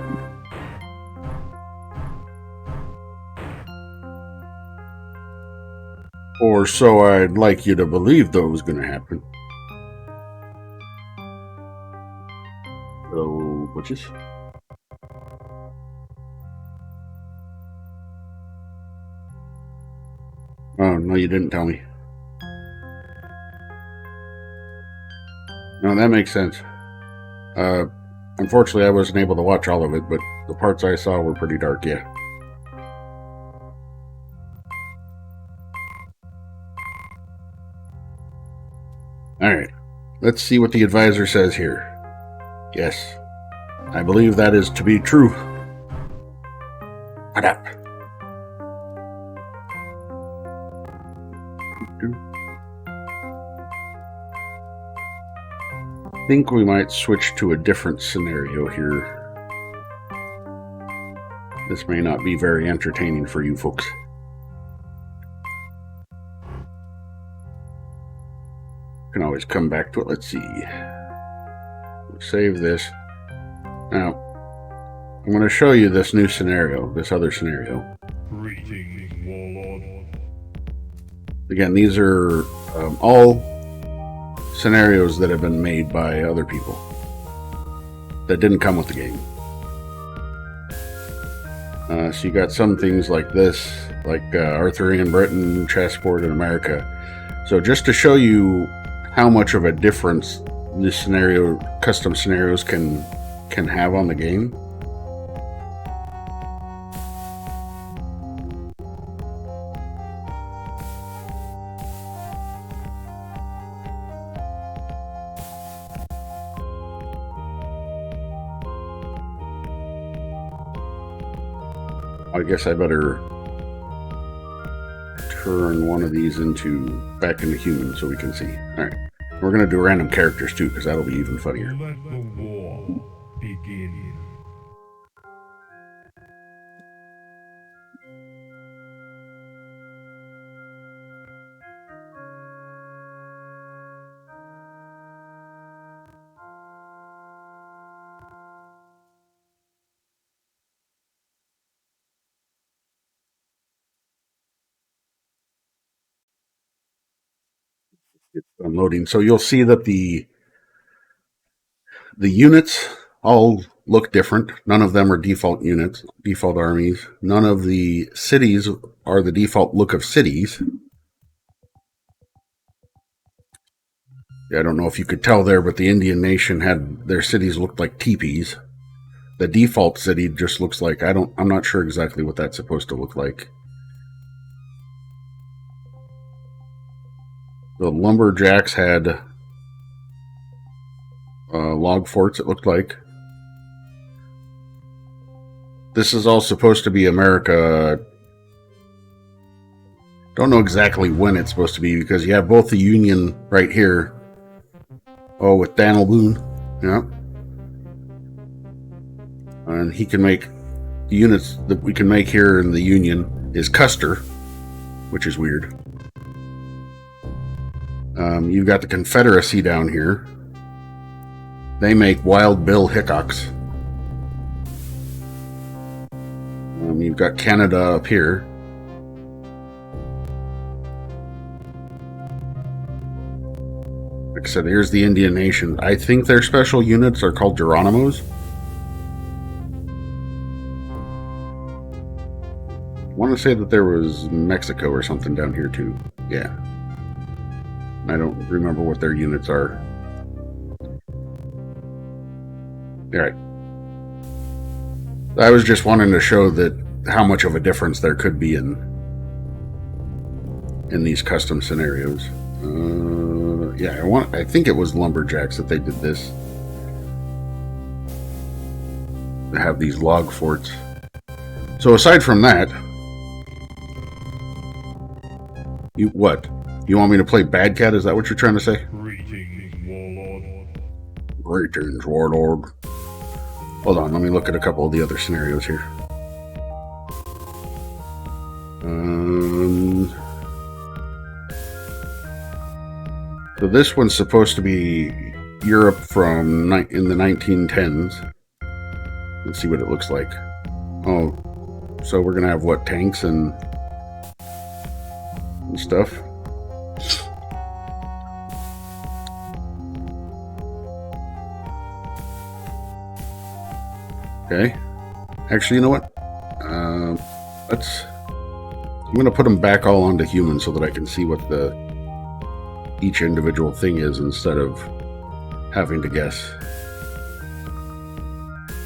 Speaker 1: Or so I'd like you to believe that was going to happen. So, witches? Oh, no, you didn't tell me. No, that makes sense. Unfortunately, I wasn't able to watch all of it, but the parts I saw were pretty dark, yeah. Alright, let's see what the advisor says here. Yes, I believe that is to be true. Shut up. I think we might switch to a different scenario here. This may not be very entertaining for you folks. Can always come back to it. Let's see. We'll save this. Now, I'm going to show you this new scenario, this other scenario.
Speaker 3: Greetings, Warlord.
Speaker 1: Again, these are all scenarios that have been made by other people that didn't come with the game. So you got some things like this, like Arthurian Britain, chessboard in America. So just to show you how much of a difference this scenario, custom scenarios can have on the game. I guess I better turn one of these back into human so we can see. All right. We're going to do random characters too, because that'll be even funnier.
Speaker 3: Let the war begin.
Speaker 1: It's unloading. So you'll see that the units all look different. None of them are default units, default armies. None of the cities are the default look of cities. Yeah, I don't know if you could tell there, but the Indian nation had their cities looked like teepees. The default city just looks like I'm not sure exactly what that's supposed to look like. The lumberjacks had log forts, it looked like. This is all supposed to be America. Don't know exactly when it's supposed to be because you have both the Union right here. Oh, with Daniel Boone. Yeah. And he can make the units that we can make here in the Union is Custer, which is weird. You've got the Confederacy down here. They make Wild Bill Hickox. You've got Canada up here. Like I said, here's the Indian Nation. I think their special units are called Geronimos. I want to say that there was Mexico or something down here too. Yeah. I don't remember what their units are. Alright. I was just wanting to show that how much of a difference there could be in these custom scenarios. Yeah, I think it was lumberjacks that they did this. They have these log forts. So aside from that, you want me to play Bad Cat? Is that what you're trying to say?
Speaker 3: Greetings, Warlord.
Speaker 1: Greetings, Warlord. Hold on, let me look at a couple of the other scenarios here. So this one's supposed to be Europe from in the 1910s. Let's see what it looks like. Oh, so we're gonna have what, tanks and stuff. Okay. Actually, you know what? I'm going to put them back all onto human so that I can see what each individual thing is instead of having to guess.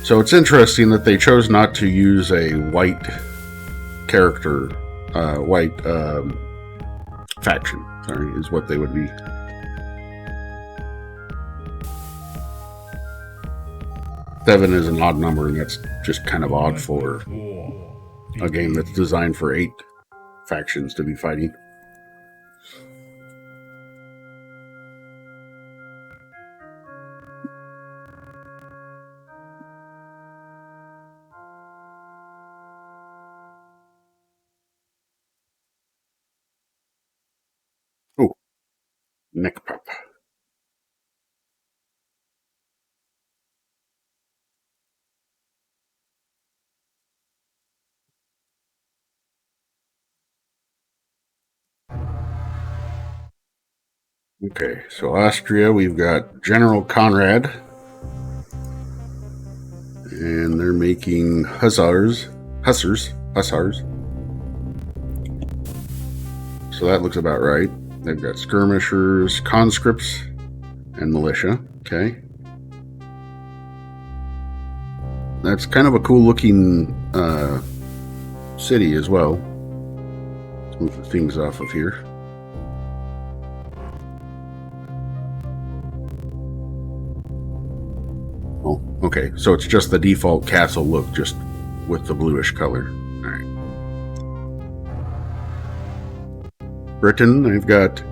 Speaker 1: So it's interesting that they chose not to use a white character, white faction, sorry, is what they would be. Seven is an odd number, and that's just kind of odd for a game that's designed for 8 factions to be fighting. Oh, neck pop. Okay, so Austria, we've got General Conrad, and they're making hussars. So that looks about right. They've got skirmishers, conscripts, and militia. Okay. That's kind of a cool looking city as well. Let's move things off of here. Oh, okay. So it's just the default castle look, just with the bluish color. All right. Britain, they've got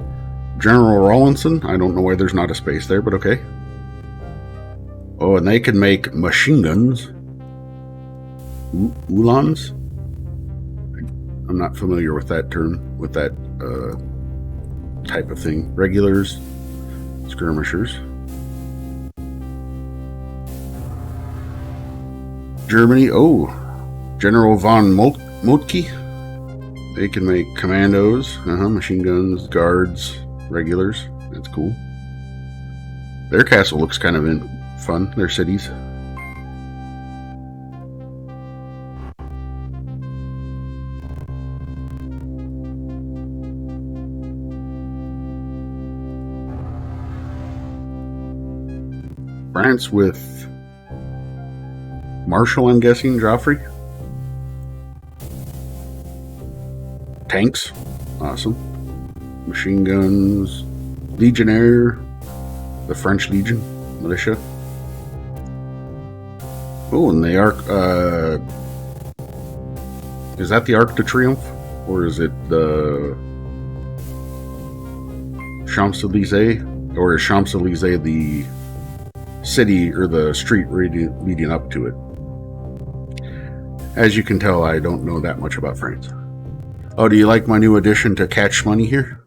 Speaker 1: General Rawlinson. I don't know why there's not a space there, but okay. Oh, and they can make machine guns. Ulans? I'm not familiar with that term, with that type of thing. Regulars, skirmishers. Germany, oh, General von Moltke. They can make commandos, machine guns, guards, regulars. That's cool. Their castle looks kind of fun, their cities. France with Marshall, I'm guessing, Joffrey. Tanks, awesome. Machine guns, Legionnaire, the French Legion, militia. Oh, and the Arc, is that the Arc de Triomphe? Or is it the Champs-Élysées? Or is Champs-Élysées the city or the street leading up to it? As you can tell, I don't know that much about France. Oh, do you like my new addition to Catch Money here?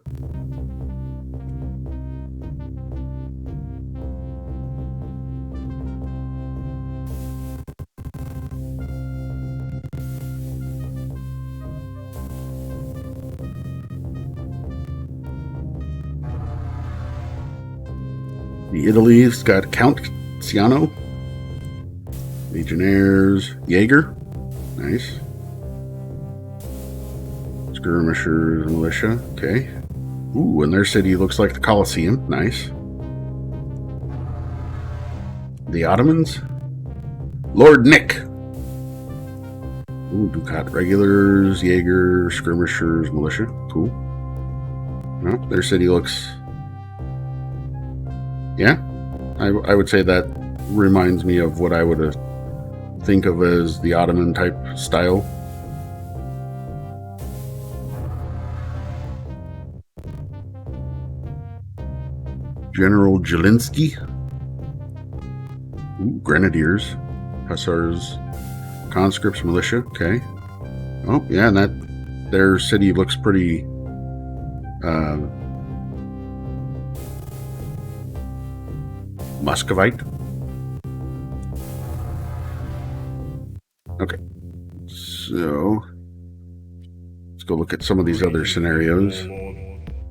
Speaker 1: The Italy's got Count Ciano, Legionnaires, Jaeger, nice. Skirmishers, militia, okay. Ooh, and their city looks like the Colosseum, nice. The Ottomans, Lord Nick. Ooh, Ducat, regulars, Jaeger, skirmishers, militia, cool. Well, their city looks, yeah, I would say that reminds me of what I would think of as the Ottoman type style. General Jelinski. Ooh, Grenadiers, Hussars, conscripts, militia. Okay. Oh yeah, and that their city looks pretty. Muscovite. Okay. So let's go look at some of these other scenarios.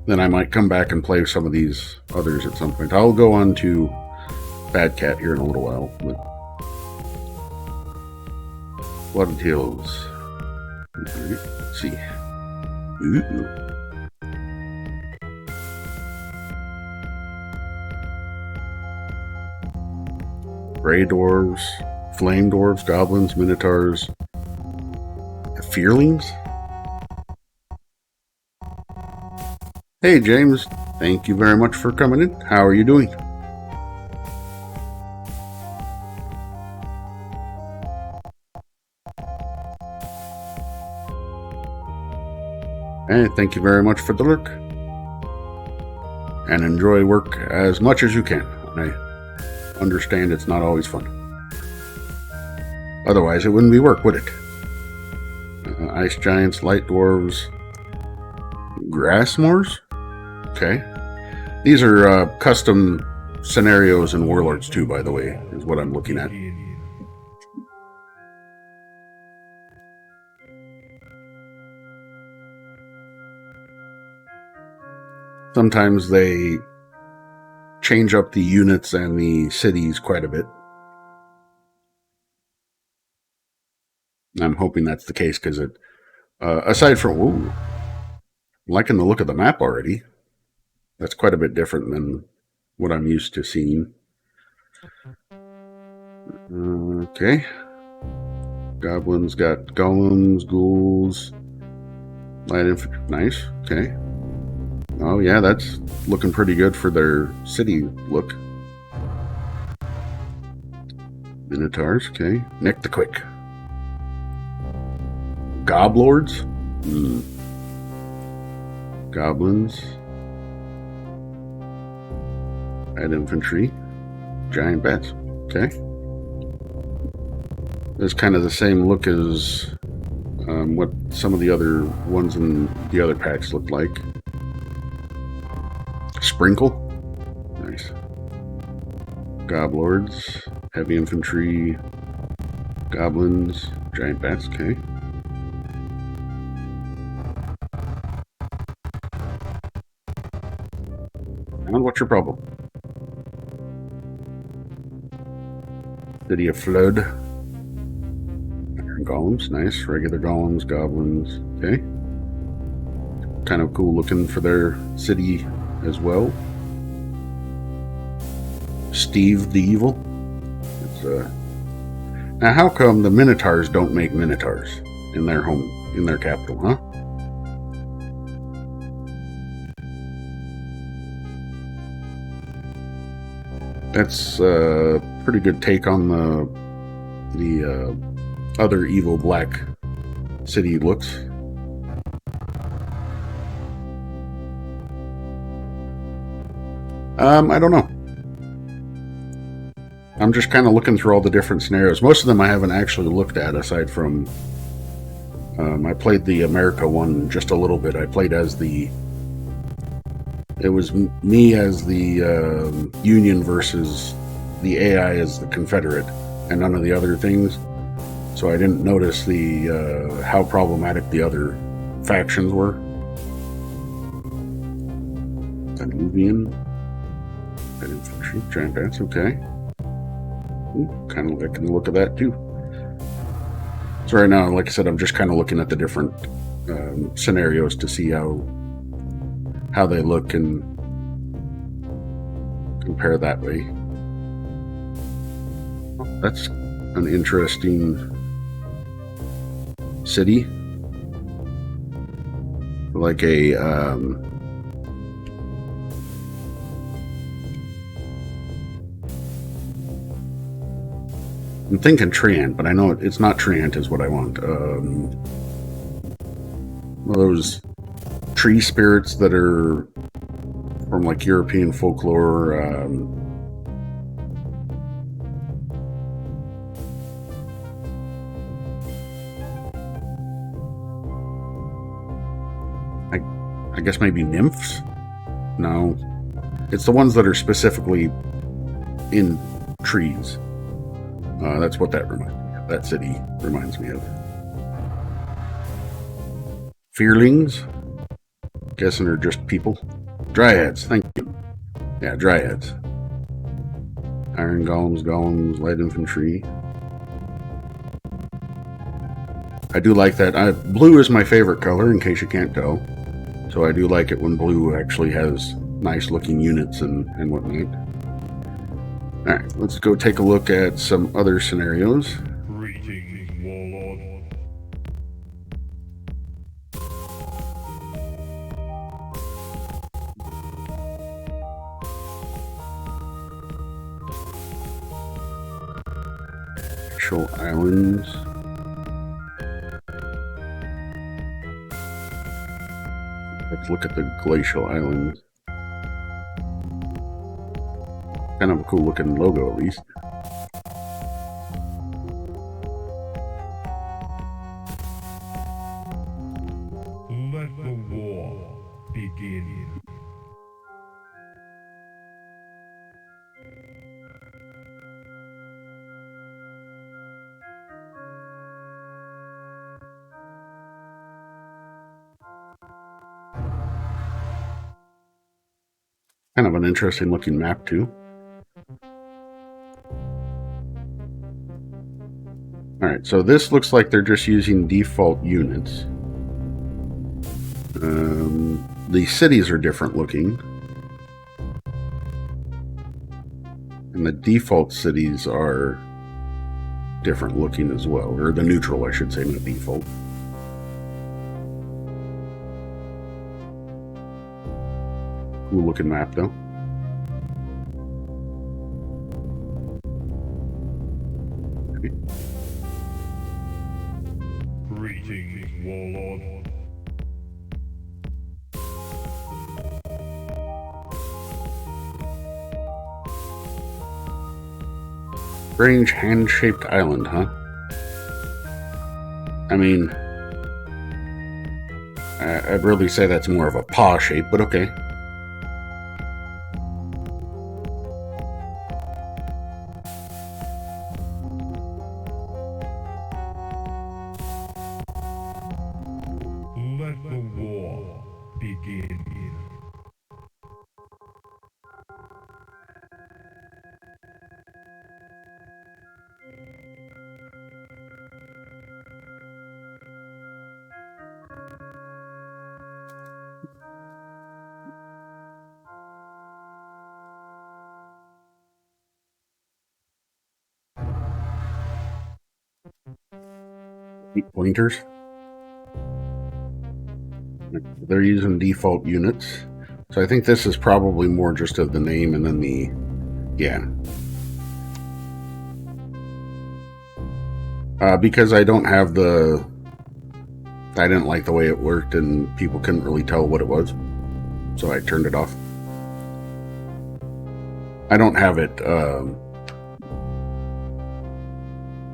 Speaker 1: Then I might come back and play some of these others at some point. I'll go on to Bad Cat here in a little while. But Blood Hills. Let's see. Ooh. Grey Dwarves, Flame Dwarves, Goblins, Minotaurs, Fearlings. Hey James, thank you very much for coming in. How are you doing? Hey, thank you very much for the lurk. And enjoy work as much as you can. I understand it's not always fun. Otherwise, it wouldn't be work, would it? Ice Giants, Light Dwarves, Grassmoors? Okay. These are custom scenarios in Warlords 2, by the way, is what I'm looking at. Sometimes they change up the units and the cities quite a bit. I'm hoping that's the case because it, aside from, ooh, I'm liking the look of the map already. That's quite a bit different than what I'm used to seeing. Okay. Goblins got golems, ghouls, light infantry. Nice. Okay. Oh yeah, that's looking pretty good for their city look. Minotaurs. Okay. Nick the Quick. Goblords. goblins, light infantry, giant bats. Okay. It's kind of the same look as what some of the other ones in the other packs look like. Sprinkle. Nice. Goblords, heavy infantry, goblins, giant bats. Okay. And what's your problem? City of Flood. Iron golems, nice. Regular golems, goblins. Okay. Kind of cool looking for their city as well. Steve the Evil. Now, how come the Minotaurs don't make Minotaurs in their capital, huh? That's a pretty good take on the other evil black city looks. I don't know. I'm just kind of looking through all the different scenarios. Most of them I haven't actually looked at, aside from I played the America one just a little bit. I played as it was me as the Union versus the AI as the Confederate, and none of the other things. So I didn't notice how problematic the other factions were. Danubian, infantry, giant bats. Okay. Kind of liking the look of that too. So right now, like I said, I'm just kind of looking at the different scenarios to see how they look and compare that way. That's an interesting city. Like a I'm thinking Treant, but I know it's not Treant is what I want. Those tree spirits that are from like European folklore. I guess maybe nymphs? No. It's the ones that are specifically in trees. That's what that reminds me of. That city reminds me of. Fearlings? Guessing they're just people. Dryads, thank you. Yeah, dryads. Iron golems, light infantry. I do like that. Blue is my favorite color, in case you can't tell. So I do like it when blue actually has nice looking units and whatnot. Alright, let's go take a look at some other scenarios.
Speaker 3: Greetings, Warlord.
Speaker 1: Glacial Islands. Let's look at the Glacial Islands. Kind of a cool looking logo, at least.
Speaker 3: Let the war begin.
Speaker 1: Kind of an interesting looking map, too. Alright, so this looks like they're just using default units. The cities are different looking. And the default cities are different looking as well. Or the neutral, I should say, not default. Cool looking map, though.
Speaker 3: Greetings, Warlord.
Speaker 1: Strange hand-shaped island, huh? I mean, I'd really say that's more of a paw shape, but okay.
Speaker 3: Let the war begin.
Speaker 1: Pointers. They're using default units. So I think this is probably more just of the name and then the, yeah. Because I don't have the, I didn't like the way it worked and people couldn't really tell what it was. So I turned it off. I don't have it,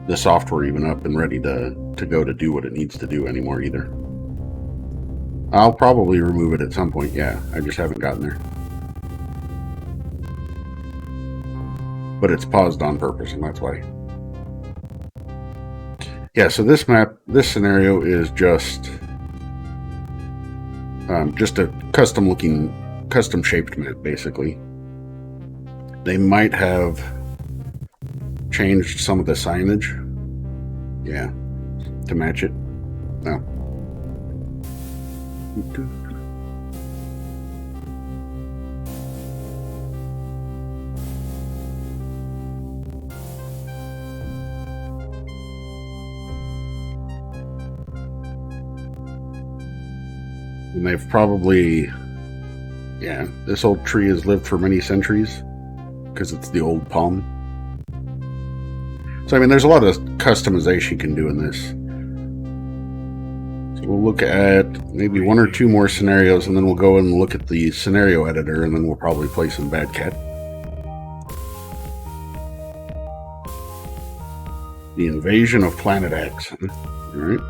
Speaker 1: the software even up and ready to go to do what it needs to do anymore either. I'll probably remove it at some point, yeah. I just haven't gotten there. But it's paused on purpose, and that's why. Yeah, so this map, this scenario is just a custom-looking, custom-shaped map, basically. They might have changed some of the signage, yeah, to match it. No. And they've probably, yeah, this old tree has lived for many centuries because it's the old palm. So, I mean, there's a lot of customization you can do in this. So we'll look at maybe one or two more scenarios, and then we'll go and look at the scenario editor, and then we'll probably play some Bad Cat. The invasion of Planet X. Alright.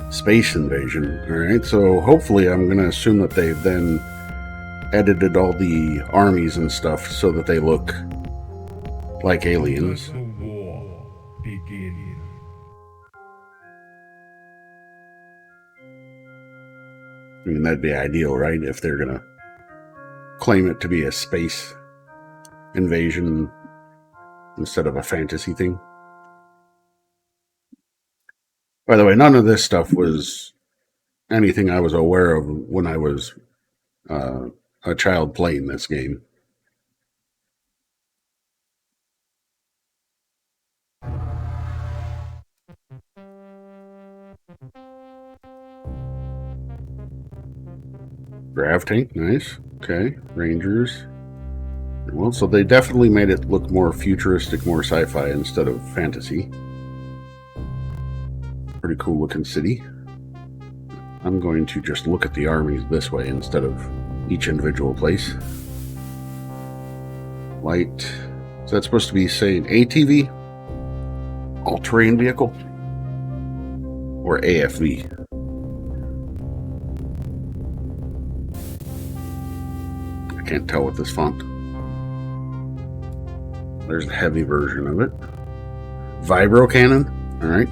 Speaker 1: Space invasion. Alright, so hopefully I'm going to assume that they've then edited all the armies and stuff so that they look like aliens.
Speaker 3: Let the war begin.
Speaker 1: I mean, that'd be ideal, right? If they're going to claim it to be a space invasion instead of a fantasy thing. By the way, none of this stuff was anything I was aware of when I was a child playing this game. Grav tank, nice. Okay, Rangers. Well, so they definitely made it look more futuristic, more sci-fi instead of fantasy. Pretty cool looking city. I'm going to just look at the armies this way instead of each individual place. Light. Is that supposed to be saying ATV? All-terrain vehicle? Or AFV? I can't tell with this font. There's the heavy version of it. Vibro cannon. Alright.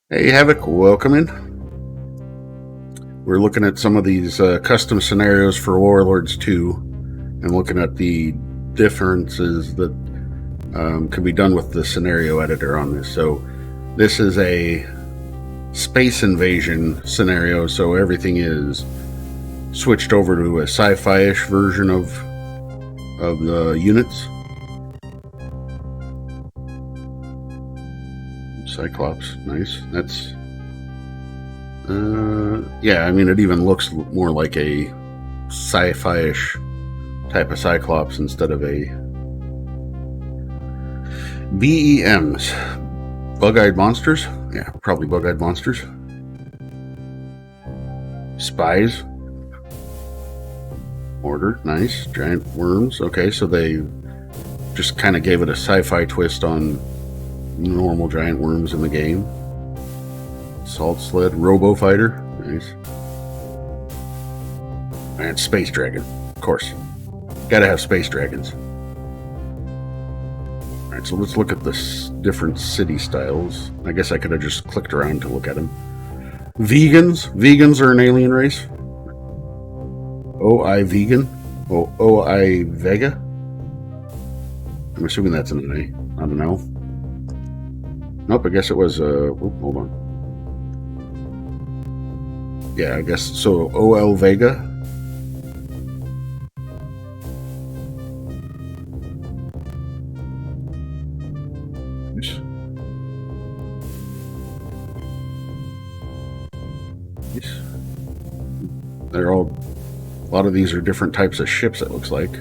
Speaker 1: Hey Havoc, welcome in. We're looking at some of these custom scenarios for Warlords II and looking at the differences that can be done with the scenario editor on this. So this is a space invasion scenario, so everything is switched over to a sci-fi-ish version of the units. Cyclops, nice. That's yeah, I mean, it even looks more like a sci-fi-ish type of Cyclops instead of a BEMs. Bug-eyed monsters? Yeah, probably bug-eyed monsters. Spies. Order, nice. Giant worms. Okay, so they just kind of gave it a sci-fi twist on normal giant worms in the game. Salt sled, robo fighter, nice. And space dragon, of course. Gotta have space dragons. Alright, so let's look at the different city styles. I guess I could have just clicked around to look at them. Vegans. Vegans are an alien race. OI vegan? OI Vega? I'm assuming that's an A. I don't know. Nope, I guess it was, hold on. Yeah, I guess, so OL Vega. They're all, a lot of these are different types of ships, it looks like.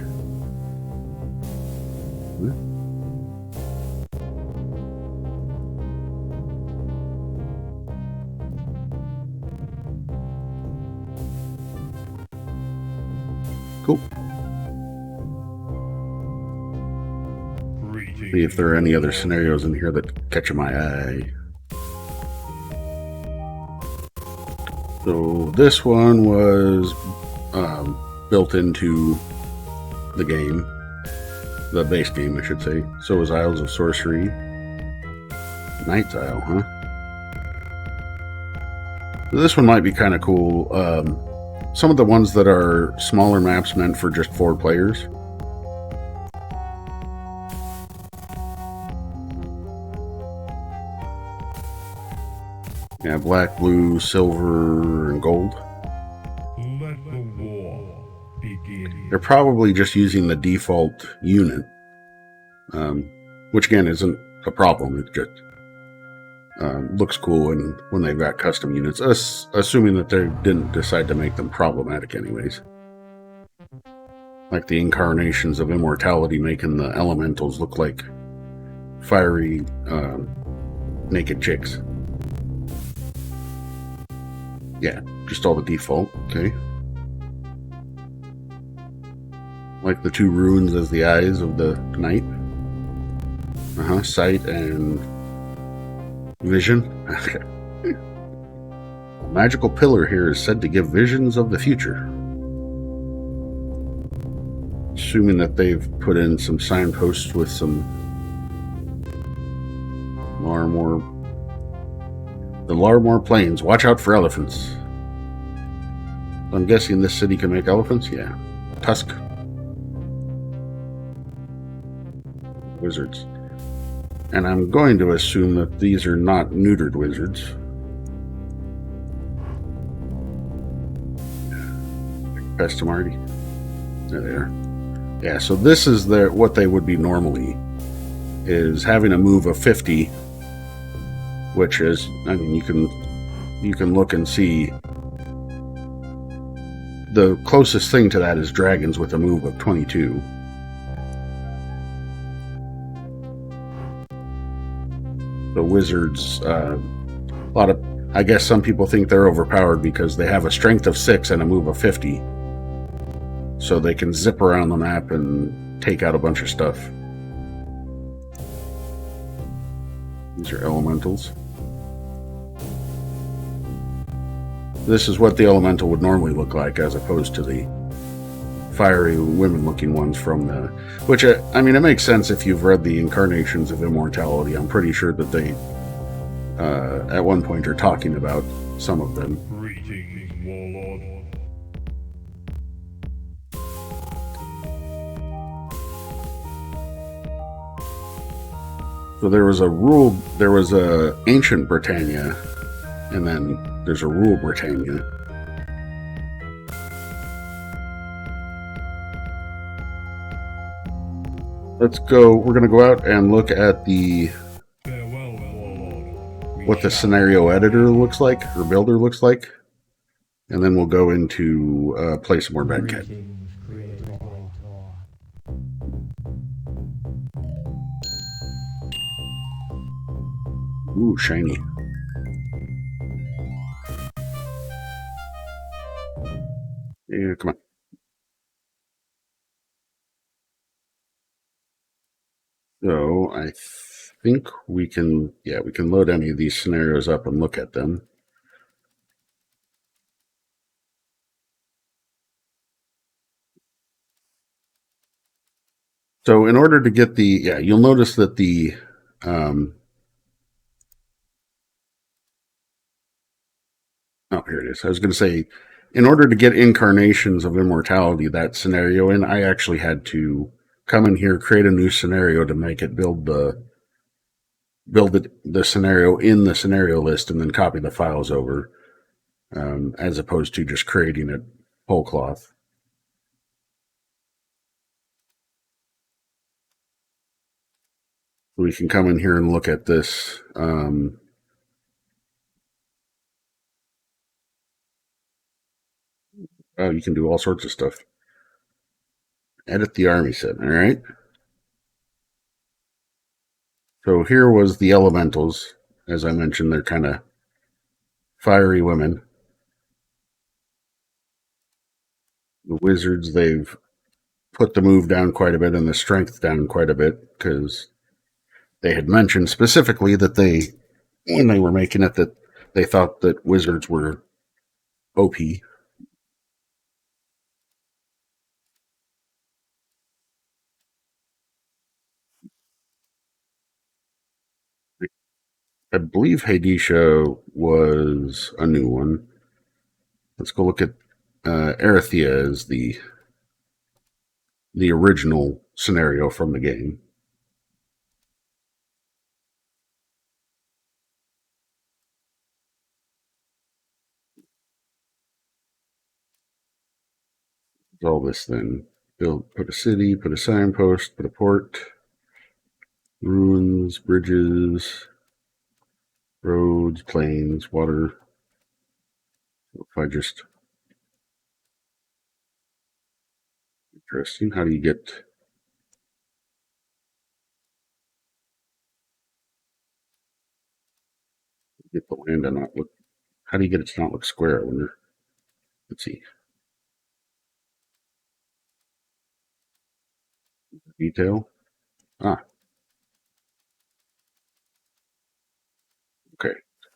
Speaker 1: Cool. See if there are any other scenarios in here that catch my eye. So this one was built into the game, the base game, I should say. So was Isles of Sorcery. Knight's Isle, huh? So this one might be kind of cool. Some of the ones that are smaller maps meant for just 4 players. Yeah, black, blue, silver, and gold.
Speaker 3: Let the war begin.
Speaker 1: They're probably just using the default unit, which again isn't a problem. It just looks cool when they've got custom units, assuming that they didn't decide to make them problematic anyways. Like the incarnations of immortality making the elementals look like fiery naked chicks. Yeah, just all the default, okay. Like the 2 runes as the eyes of the knight. Sight and vision. A magical pillar here is said to give visions of the future. Assuming that they've put in some signposts with some the Larmore Plains. Watch out for elephants. I'm guessing this city can make elephants? Yeah. Tusk. Wizards. And I'm going to assume that these are not neutered wizards. Customarty. There they are. Yeah, so this is what they would be normally, is having a move of 50, which is, I mean, you can look and see the closest thing to that is dragons with a move of 22. The wizards, a lot of, I guess some people think they're overpowered because they have a strength of 6 and a move of 50. So they can zip around the map and take out a bunch of stuff. These are elementals. This is what the elemental would normally look like, as opposed to the fiery women-looking ones from the... Which, I mean, it makes sense if you've read the Incarnations of Immortality. I'm pretty sure that they, at one point, are talking about some of them.
Speaker 3: Greetings, Warlord.
Speaker 1: So there was a Ancient Britannia, and then there's a Rule Britannia. Let's go, we're going to go out and look at
Speaker 3: Farewell, Warlord.
Speaker 1: what the scenario editor looks like, or builder looks like, and then we'll go into play some more Bad Cat. Ooh, shiny. Yeah, come on. So I think we can load any of these scenarios up and look at them. So in order to get you'll notice that here it is. I was going to say, in order to get incarnations of immortality, that scenario in, I actually had to come in here, create a new scenario to make it build the scenario in the scenario list and then copy the files over, as opposed to just creating it whole cloth. We can come in here and look at this. You can do all sorts of stuff. Edit the army set. All right. So here was the elementals. As I mentioned, they're kind of fiery women. The wizards, they've put the move down quite a bit and the strength down quite a bit because they had mentioned specifically that when they were making it, that they thought that wizards were OP. I believe Hadesha was a new one. Let's go look at Arathea as the original scenario from the game. All this then. Put a city, put a signpost, put a port, ruins, bridges, roads, plains, water. If I just interesting, how do you get the land to not look? How do you get it to not look square? I wonder. Let's see. Detail. Okay.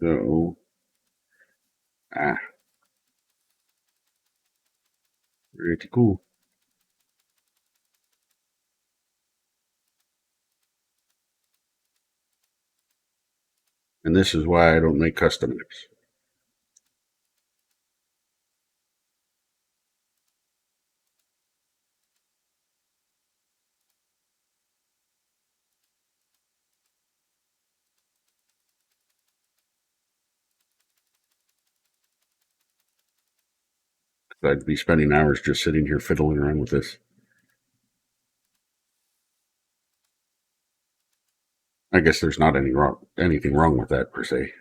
Speaker 1: So pretty cool. And this is why I don't make custom maps. I'd be spending hours just sitting here fiddling around with this. I guess there's not anything wrong with that per se.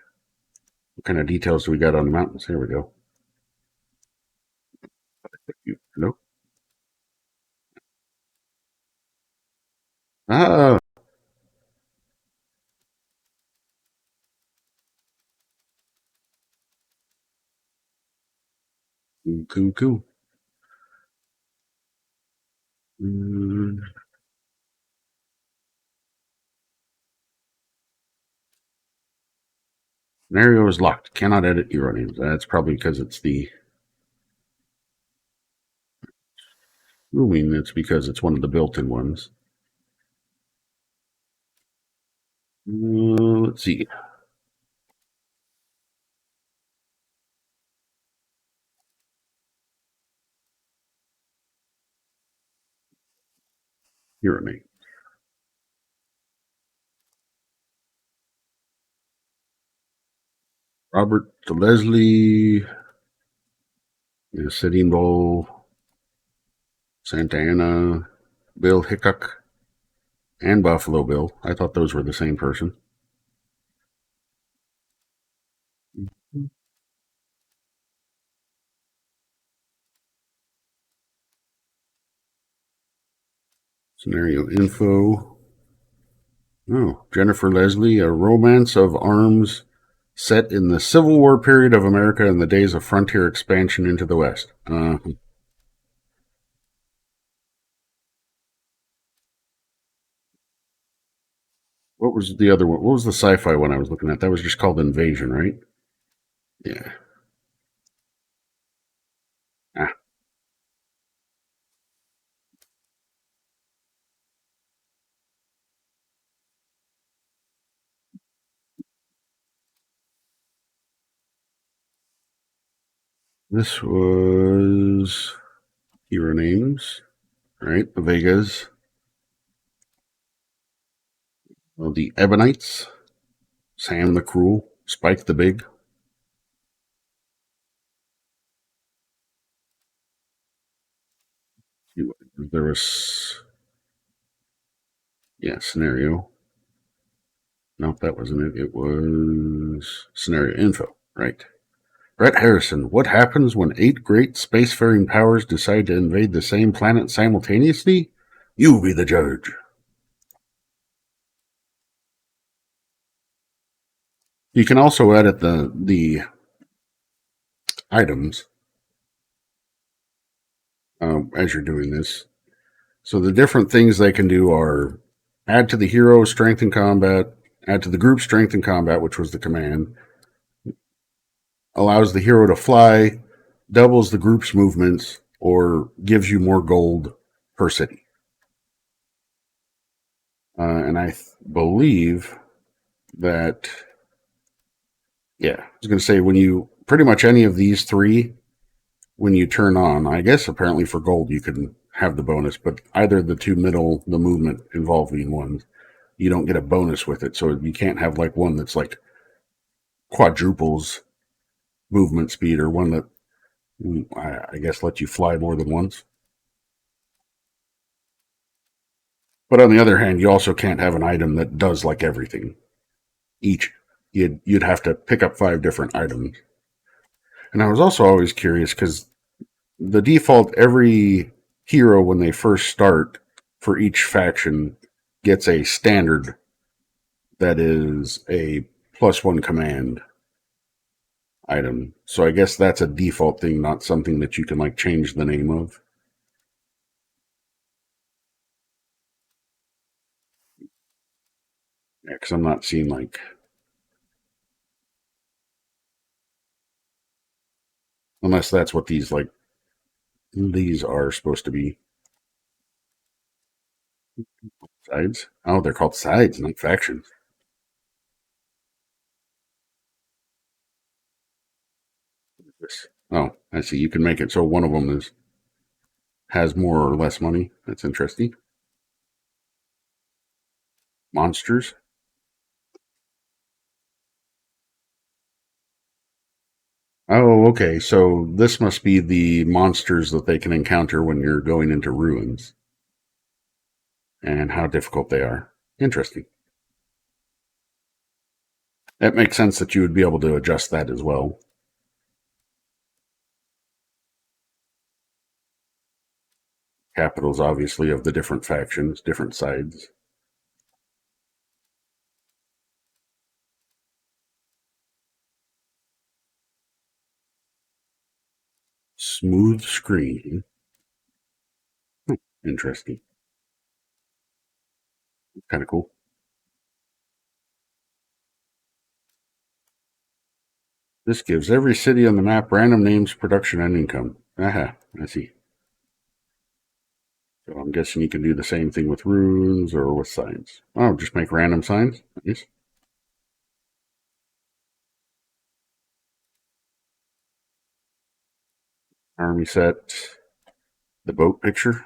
Speaker 1: What kind of details do we got on the mountains? Here we go. Hello? Ah, cool. Scenario is locked. Cannot edit hero names. That's probably because it's it's because it's one of the built-in ones. Let's see. Hero name. Robert to Leslie. Sitting Bull. Santa Ana. Bill Hickok. And Buffalo Bill. I thought those were the same person. Scenario info. Oh, Jennifer Leslie, a romance of arms set in the Civil War period of America in the days of frontier expansion into the West. What was the other one? What was the sci-fi one I was looking at? That was just called Invasion, right? Yeah. Ah, this was hero names, right? The Vegas, the Ebonites, Sam the Cruel, Spike the Big. There was, yeah, scenario. Nope, that wasn't it. It was scenario info, right? Brett Harrison, what happens when 8 great spacefaring powers decide to invade the same planet simultaneously? You be the judge. You can also edit the items as you're doing this. So the different things they can do are add to the hero strength in combat, add to the group strength in combat, which was the command, allows the hero to fly, doubles the group's movements, or gives you more gold per city. And I believe that, yeah, I was going to say when you pretty much any of these three, when you turn on, I guess apparently for gold you can have the bonus, but either the two middle, the movement involving ones, you don't get a bonus with it. So you can't have like one that's like quadruples movement speed or one that I guess lets you fly more than once. But on the other hand, you also can't have an item that does like everything. Each you'd have to pick up 5 different items. And I was also always curious because the default every hero when they first start for each faction gets a standard that is a +1 command item. So I guess that's a default thing, not something that you can like change the name of. Yeah, because I'm not seeing like unless that's what these are supposed to be. Sides? Oh, they're called sides, not factions. Oh, I see. You can make it so one of them is has more or less money. That's interesting. Monsters. Oh, okay. So this must be the monsters that they can encounter when you're going into ruins and how difficult they are. Interesting. That makes sense that you would be able to adjust that as well. Capitals, obviously, of the different factions, different sides. Smooth screen. Interesting. Kind of cool. This gives every city on the map random names, production, and income. Aha, I see. So I'm guessing you can do the same thing with runes or with signs. Oh, just make random signs? Nice. Army set. The boat picture.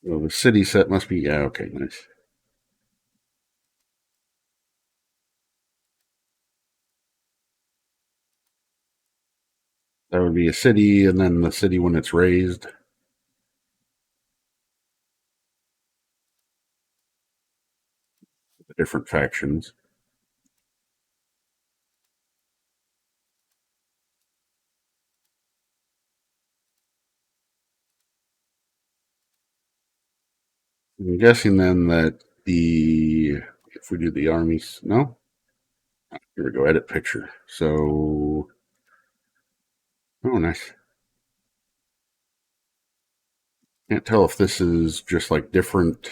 Speaker 1: Well, the city set must be, yeah, okay, nice. That would be a city, and then the city when it's raised, the different factions. I'm guessing then that if we do the armies, no? Here we go, edit picture. So, oh, nice. Can't tell if this is just like different.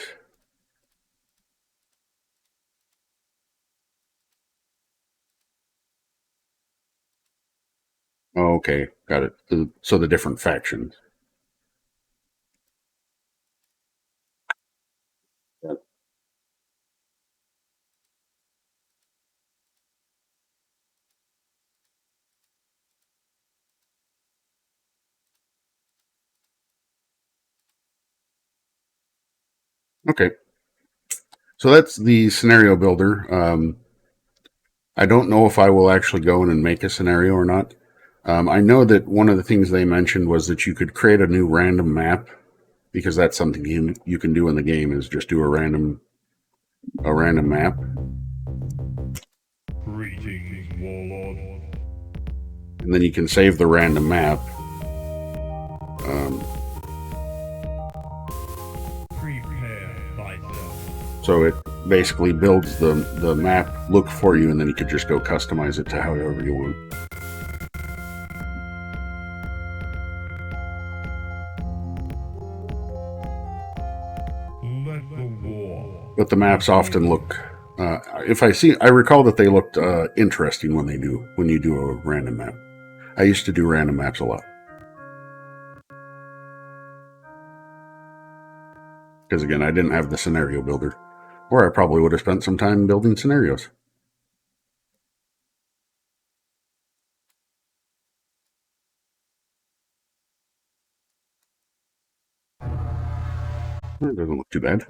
Speaker 1: Oh, okay, got it. So the different factions. Okay, so that's the scenario builder. I don't know if I will actually go in and make a scenario or not. I know that one of the things they mentioned was that you could create a new random map, because that's something you can do in the game, is just do a random map.
Speaker 3: Greetings, Warlord.
Speaker 1: And then you can save the random map.
Speaker 3: Prepare thyself.
Speaker 1: So it basically builds the map look for you, and then you could just go customize it to however you want.
Speaker 3: Let the war.
Speaker 1: But the maps often look. I recall that they looked interesting when you do a random map. I used to do random maps a lot. Because again, I didn't have the scenario builder. Or I probably would have spent some time building scenarios. It doesn't look too bad.